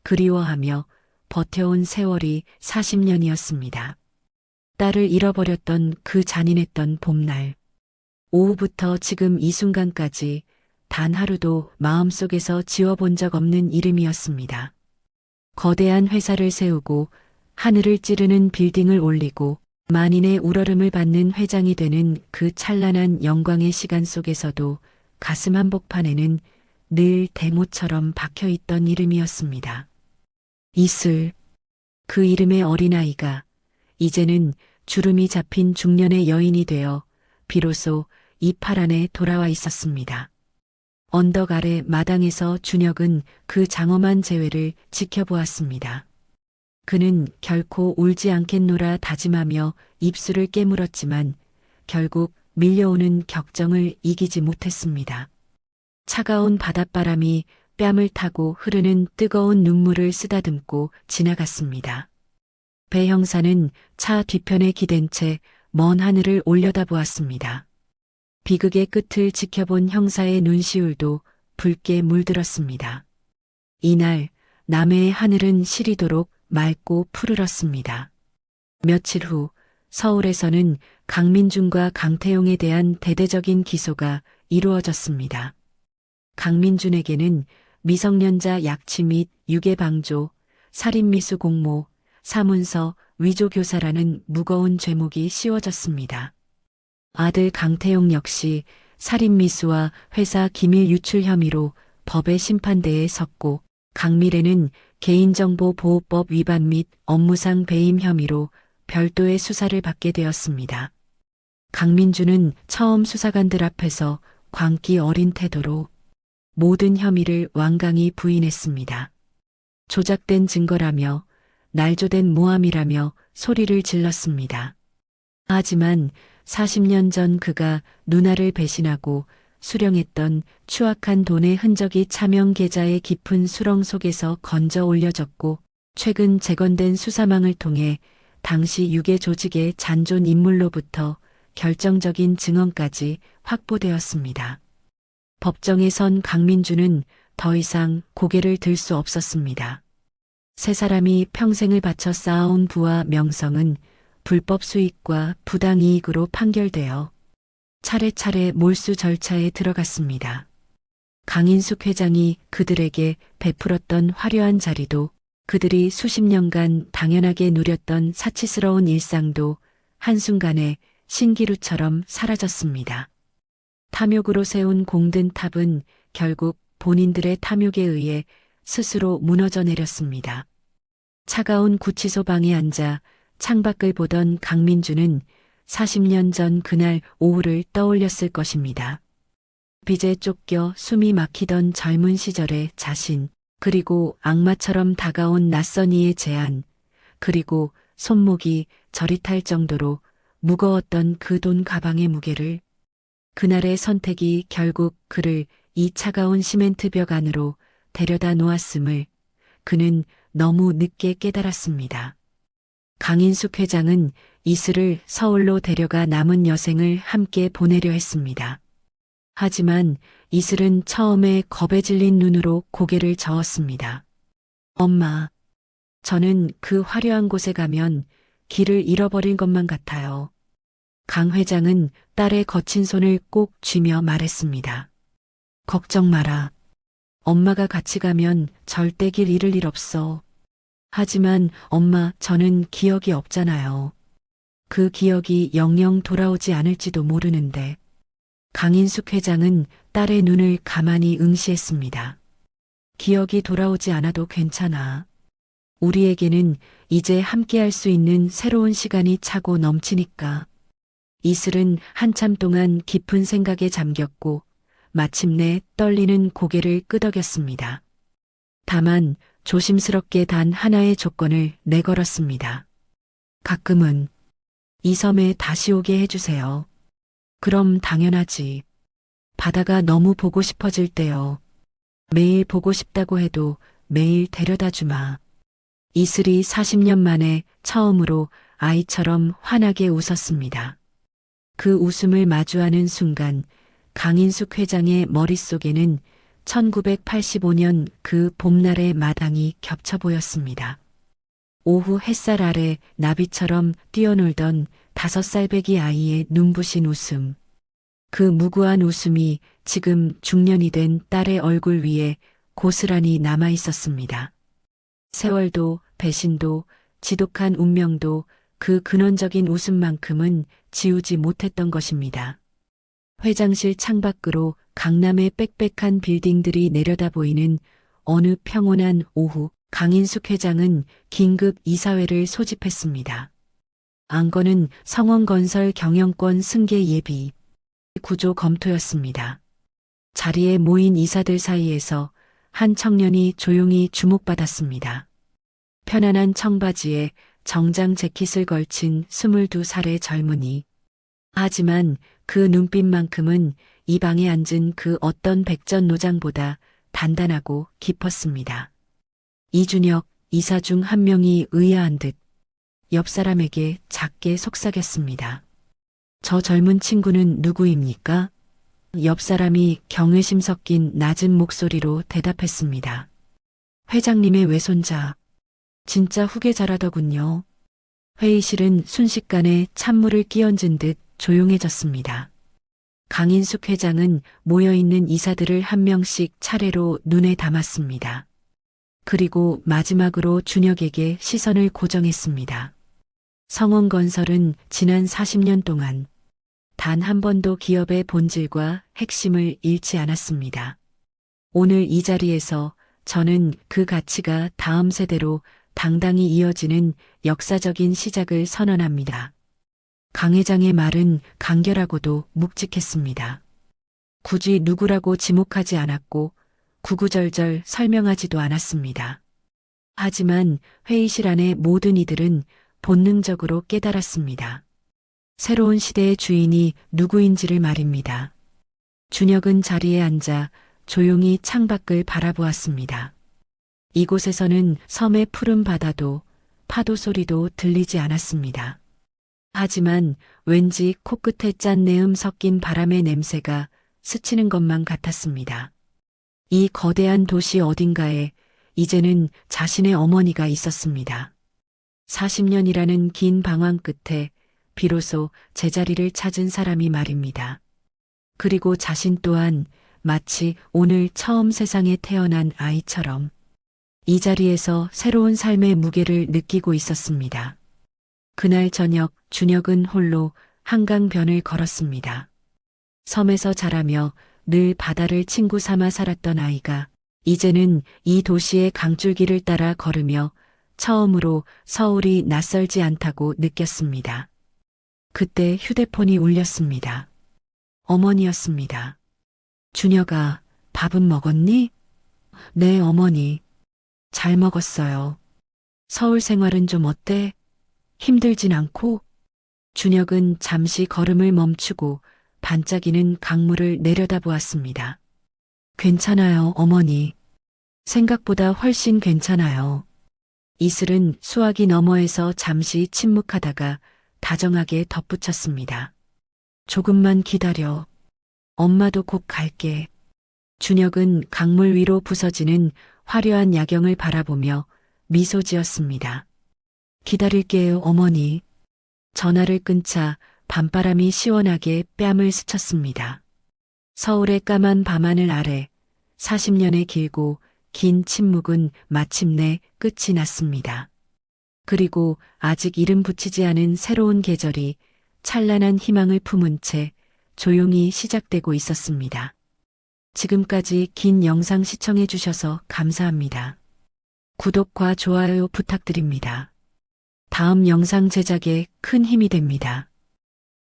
그리워하며 버텨온 세월이 40년이었습니다. 딸을 잃어버렸던 그 잔인했던 봄날. 오후부터 지금 이 순간까지 단 하루도 마음속에서 지워본 적 없는 이름이었습니다. 거대한 회사를 세우고 하늘을 찌르는 빌딩을 올리고 만인의 우러름을 받는 회장이 되는 그 찬란한 영광의 시간 속에서도 가슴 한복판에는 늘 대모처럼 박혀있던 이름이었습니다. 이슬. 그 이름의 어린아이가 이제는 주름이 잡힌 중년의 여인이 되어 비로소 이 팔 안에 돌아와 있었습니다. 언덕 아래 마당에서 준혁은 그 장엄한 재회를 지켜보았습니다. 그는 결코 울지 않겠노라 다짐하며 입술을 깨물었지만 결국 밀려오는 격정을 이기지 못했습니다. 차가운 바닷바람이 뺨을 타고 흐르는 뜨거운 눈물을 쓰다듬고 지나갔습니다. 배 형사는 차 뒤편에 기댄 채 먼 하늘을 올려다보았습니다. 비극의 끝을 지켜본 형사의 눈시울도 붉게 물들었습니다. 이날 남해의 하늘은 시리도록 맑고 푸르렀습니다. 며칠 후 서울에서는 강민준과 강태용에 대한 대대적인 기소가 이루어졌습니다. 강민준에게는 미성년자 약취 및 유괴 방조, 살인미수 공모, 사문서 위조 교사라는 무거운 죄목이 씌워졌습니다. 아들 강태용 역시 살인미수와 회사 기밀 유출 혐의로 법의 심판대에 섰고 강미래는 개인정보보호법 위반 및 업무상 배임 혐의로 별도의 수사를 받게 되었습니다. 강민주는 처음 수사관들 앞에서 광기 어린 태도로 모든 혐의를 완강히 부인했습니다. 조작된 증거라며 날조된 모함이라며 소리를 질렀습니다. 하지만 40년 전 그가 누나를 배신하고 수령했던 추악한 돈의 흔적이 차명 계좌의 깊은 수렁 속에서 건져 올려졌고 최근 재건된 수사망을 통해 당시 유괴 조직의 잔존 인물로부터 결정적인 증언까지 확보되었습니다. 법정에 선 강민주는 더 이상 고개를 들 수 없었습니다. 세 사람이 평생을 바쳐 쌓아온 부와 명성은 불법 수익과 부당이익으로 판결되어 차례차례 몰수 절차에 들어갔습니다. 강인숙 회장이 그들에게 베풀었던 화려한 자리도 그들이 수십 년간 당연하게 누렸던 사치스러운 일상도 한순간에 신기루처럼 사라졌습니다. 탐욕으로 세운 공든 탑은 결국 본인들의 탐욕에 의해 스스로 무너져 내렸습니다. 차가운 구치소 방에 앉아 창밖을 보던 강민주는 40년 전 그날 오후를 떠올렸을 것입니다. 빚에 쫓겨 숨이 막히던 젊은 시절의 자신, 그리고 악마처럼 다가온 낯선 이의 제안, 그리고 손목이 저릿할 정도로 무거웠던 그 돈 가방의 무게를, 그날의 선택이 결국 그를 이 차가운 시멘트 벽 안으로 데려다 놓았음을 그는 너무 늦게 깨달았습니다. 강인숙 회장은 이슬을 서울로 데려가 남은 여생을 함께 보내려 했습니다. 하지만 이슬은 처음에 겁에 질린 눈으로 고개를 저었습니다. 엄마, 저는 그 화려한 곳에 가면 길을 잃어버릴 것만 같아요. 강 회장은 딸의 거친 손을 꼭 쥐며 말했습니다. 걱정 마라. 엄마가 같이 가면 절대 길 잃을 일 없어. 하지만 엄마, 저는 기억이 없잖아요. 그 기억이 영영 돌아오지 않을지도 모르는데. 강인숙 회장은 딸의 눈을 가만히 응시했습니다. 기억이 돌아오지 않아도 괜찮아. 우리에게는 이제 함께할 수 있는 새로운 시간이 차고 넘치니까. 이슬은 한참 동안 깊은 생각에 잠겼고 마침내 떨리는 고개를 끄덕였습니다. 다만 조심스럽게 단 하나의 조건을 내걸었습니다. 가끔은 이 섬에 다시 오게 해주세요. 그럼 당연하지. 바다가 너무 보고 싶어질 때요. 매일 보고 싶다고 해도 매일 데려다 주마. 이슬이 40년 만에 처음으로 아이처럼 환하게 웃었습니다. 그 웃음을 마주하는 순간 강인숙 회장의 머릿속에는 1985년 그 봄날의 마당이 겹쳐 보였습니다. 오후 햇살 아래 나비처럼 뛰어놀던 5살배기 아이의 눈부신 웃음. 그 무구한 웃음이 지금 중년이 된 딸의 얼굴 위에 고스란히 남아 있었습니다. 세월도 배신도 지독한 운명도 그 근원적인 웃음만큼은 지우지 못했던 것입니다. 회장실 창밖으로 강남의 빽빽한 빌딩들이 내려다 보이는 어느 평온한 오후, 강인숙 회장은 긴급 이사회를 소집했습니다. 안건은 성원건설 경영권 승계 예비 구조 검토였습니다. 자리에 모인 이사들 사이에서 한 청년이 조용히 주목받았습니다. 편안한 청바지에 정장 재킷을 걸친 22살의 젊은이. 하지만 그 눈빛만큼은 이 방에 앉은 그 어떤 백전 노장보다 단단하고 깊었습니다. 이준혁 이사 중 한 명이 의아한 듯 옆 사람에게 작게 속삭였습니다. 저 젊은 친구는 누구입니까? 옆 사람이 경외심 섞인 낮은 목소리로 대답했습니다. 회장님의 외손자. 진짜 후계자라더군요. 회의실은 순식간에 찬물을 끼얹은 듯 조용해졌습니다. 강인숙 회장은 모여있는 이사들을 한 명씩 차례로 눈에 담았습니다. 그리고 마지막으로 준혁에게 시선을 고정했습니다. 성원건설은 지난 40년 동안 단 한 번도 기업의 본질과 핵심을 잃지 않았습니다. 오늘 이 자리에서 저는 그 가치가 다음 세대로 당당히 이어지는 역사적인 시작을 선언합니다. 강 회장의 말은 간결하고도 묵직했습니다. 굳이 누구라고 지목하지 않았고 구구절절 설명하지도 않았습니다. 하지만 회의실 안의 모든 이들은 본능적으로 깨달았습니다. 새로운 시대의 주인이 누구인지를 말입니다. 준혁은 자리에 앉아 조용히 창밖을 바라보았습니다. 이곳에서는 섬의 푸른 바다도 파도 소리도 들리지 않았습니다. 하지만 왠지 코끝에 짠 내음 섞인 바람의 냄새가 스치는 것만 같았습니다. 이 거대한 도시 어딘가에 이제는 자신의 어머니가 있었습니다. 40년이라는 긴 방황 끝에 비로소 제자리를 찾은 사람이 말입니다. 그리고 자신 또한 마치 오늘 처음 세상에 태어난 아이처럼 이 자리에서 새로운 삶의 무게를 느끼고 있었습니다. 그날 저녁 준혁은 홀로 한강변을 걸었습니다. 섬에서 자라며 늘 바다를 친구 삼아 살았던 아이가 이제는 이 도시의 강줄기를 따라 걸으며 처음으로 서울이 낯설지 않다고 느꼈습니다. 그때 휴대폰이 울렸습니다. 어머니였습니다. 준혁아, 밥은 먹었니? 네, 어머니. 잘 먹었어요. 서울 생활은 좀 어때? 힘들진 않고? 준혁은 잠시 걸음을 멈추고 반짝이는 강물을 내려다보았습니다. 괜찮아요, 어머니. 생각보다 훨씬 괜찮아요. 이슬은 수화기 너머에서 잠시 침묵하다가 다정하게 덧붙였습니다. 조금만 기다려. 엄마도 곧 갈게. 준혁은 강물 위로 부서지는 화려한 야경을 바라보며 미소 지었습니다. 기다릴게요, 어머니. 전화를 끊자 밤바람이 시원하게 뺨을 스쳤습니다. 서울의 까만 밤하늘 아래 40년의 길고 긴 침묵은 마침내 끝이 났습니다. 그리고 아직 이름 붙이지 않은 새로운 계절이 찬란한 희망을 품은 채 조용히 시작되고 있었습니다. 지금까지 긴 영상 시청해 주셔서 감사합니다. 구독과 좋아요 부탁드립니다. 다음 영상 제작에 큰 힘이 됩니다.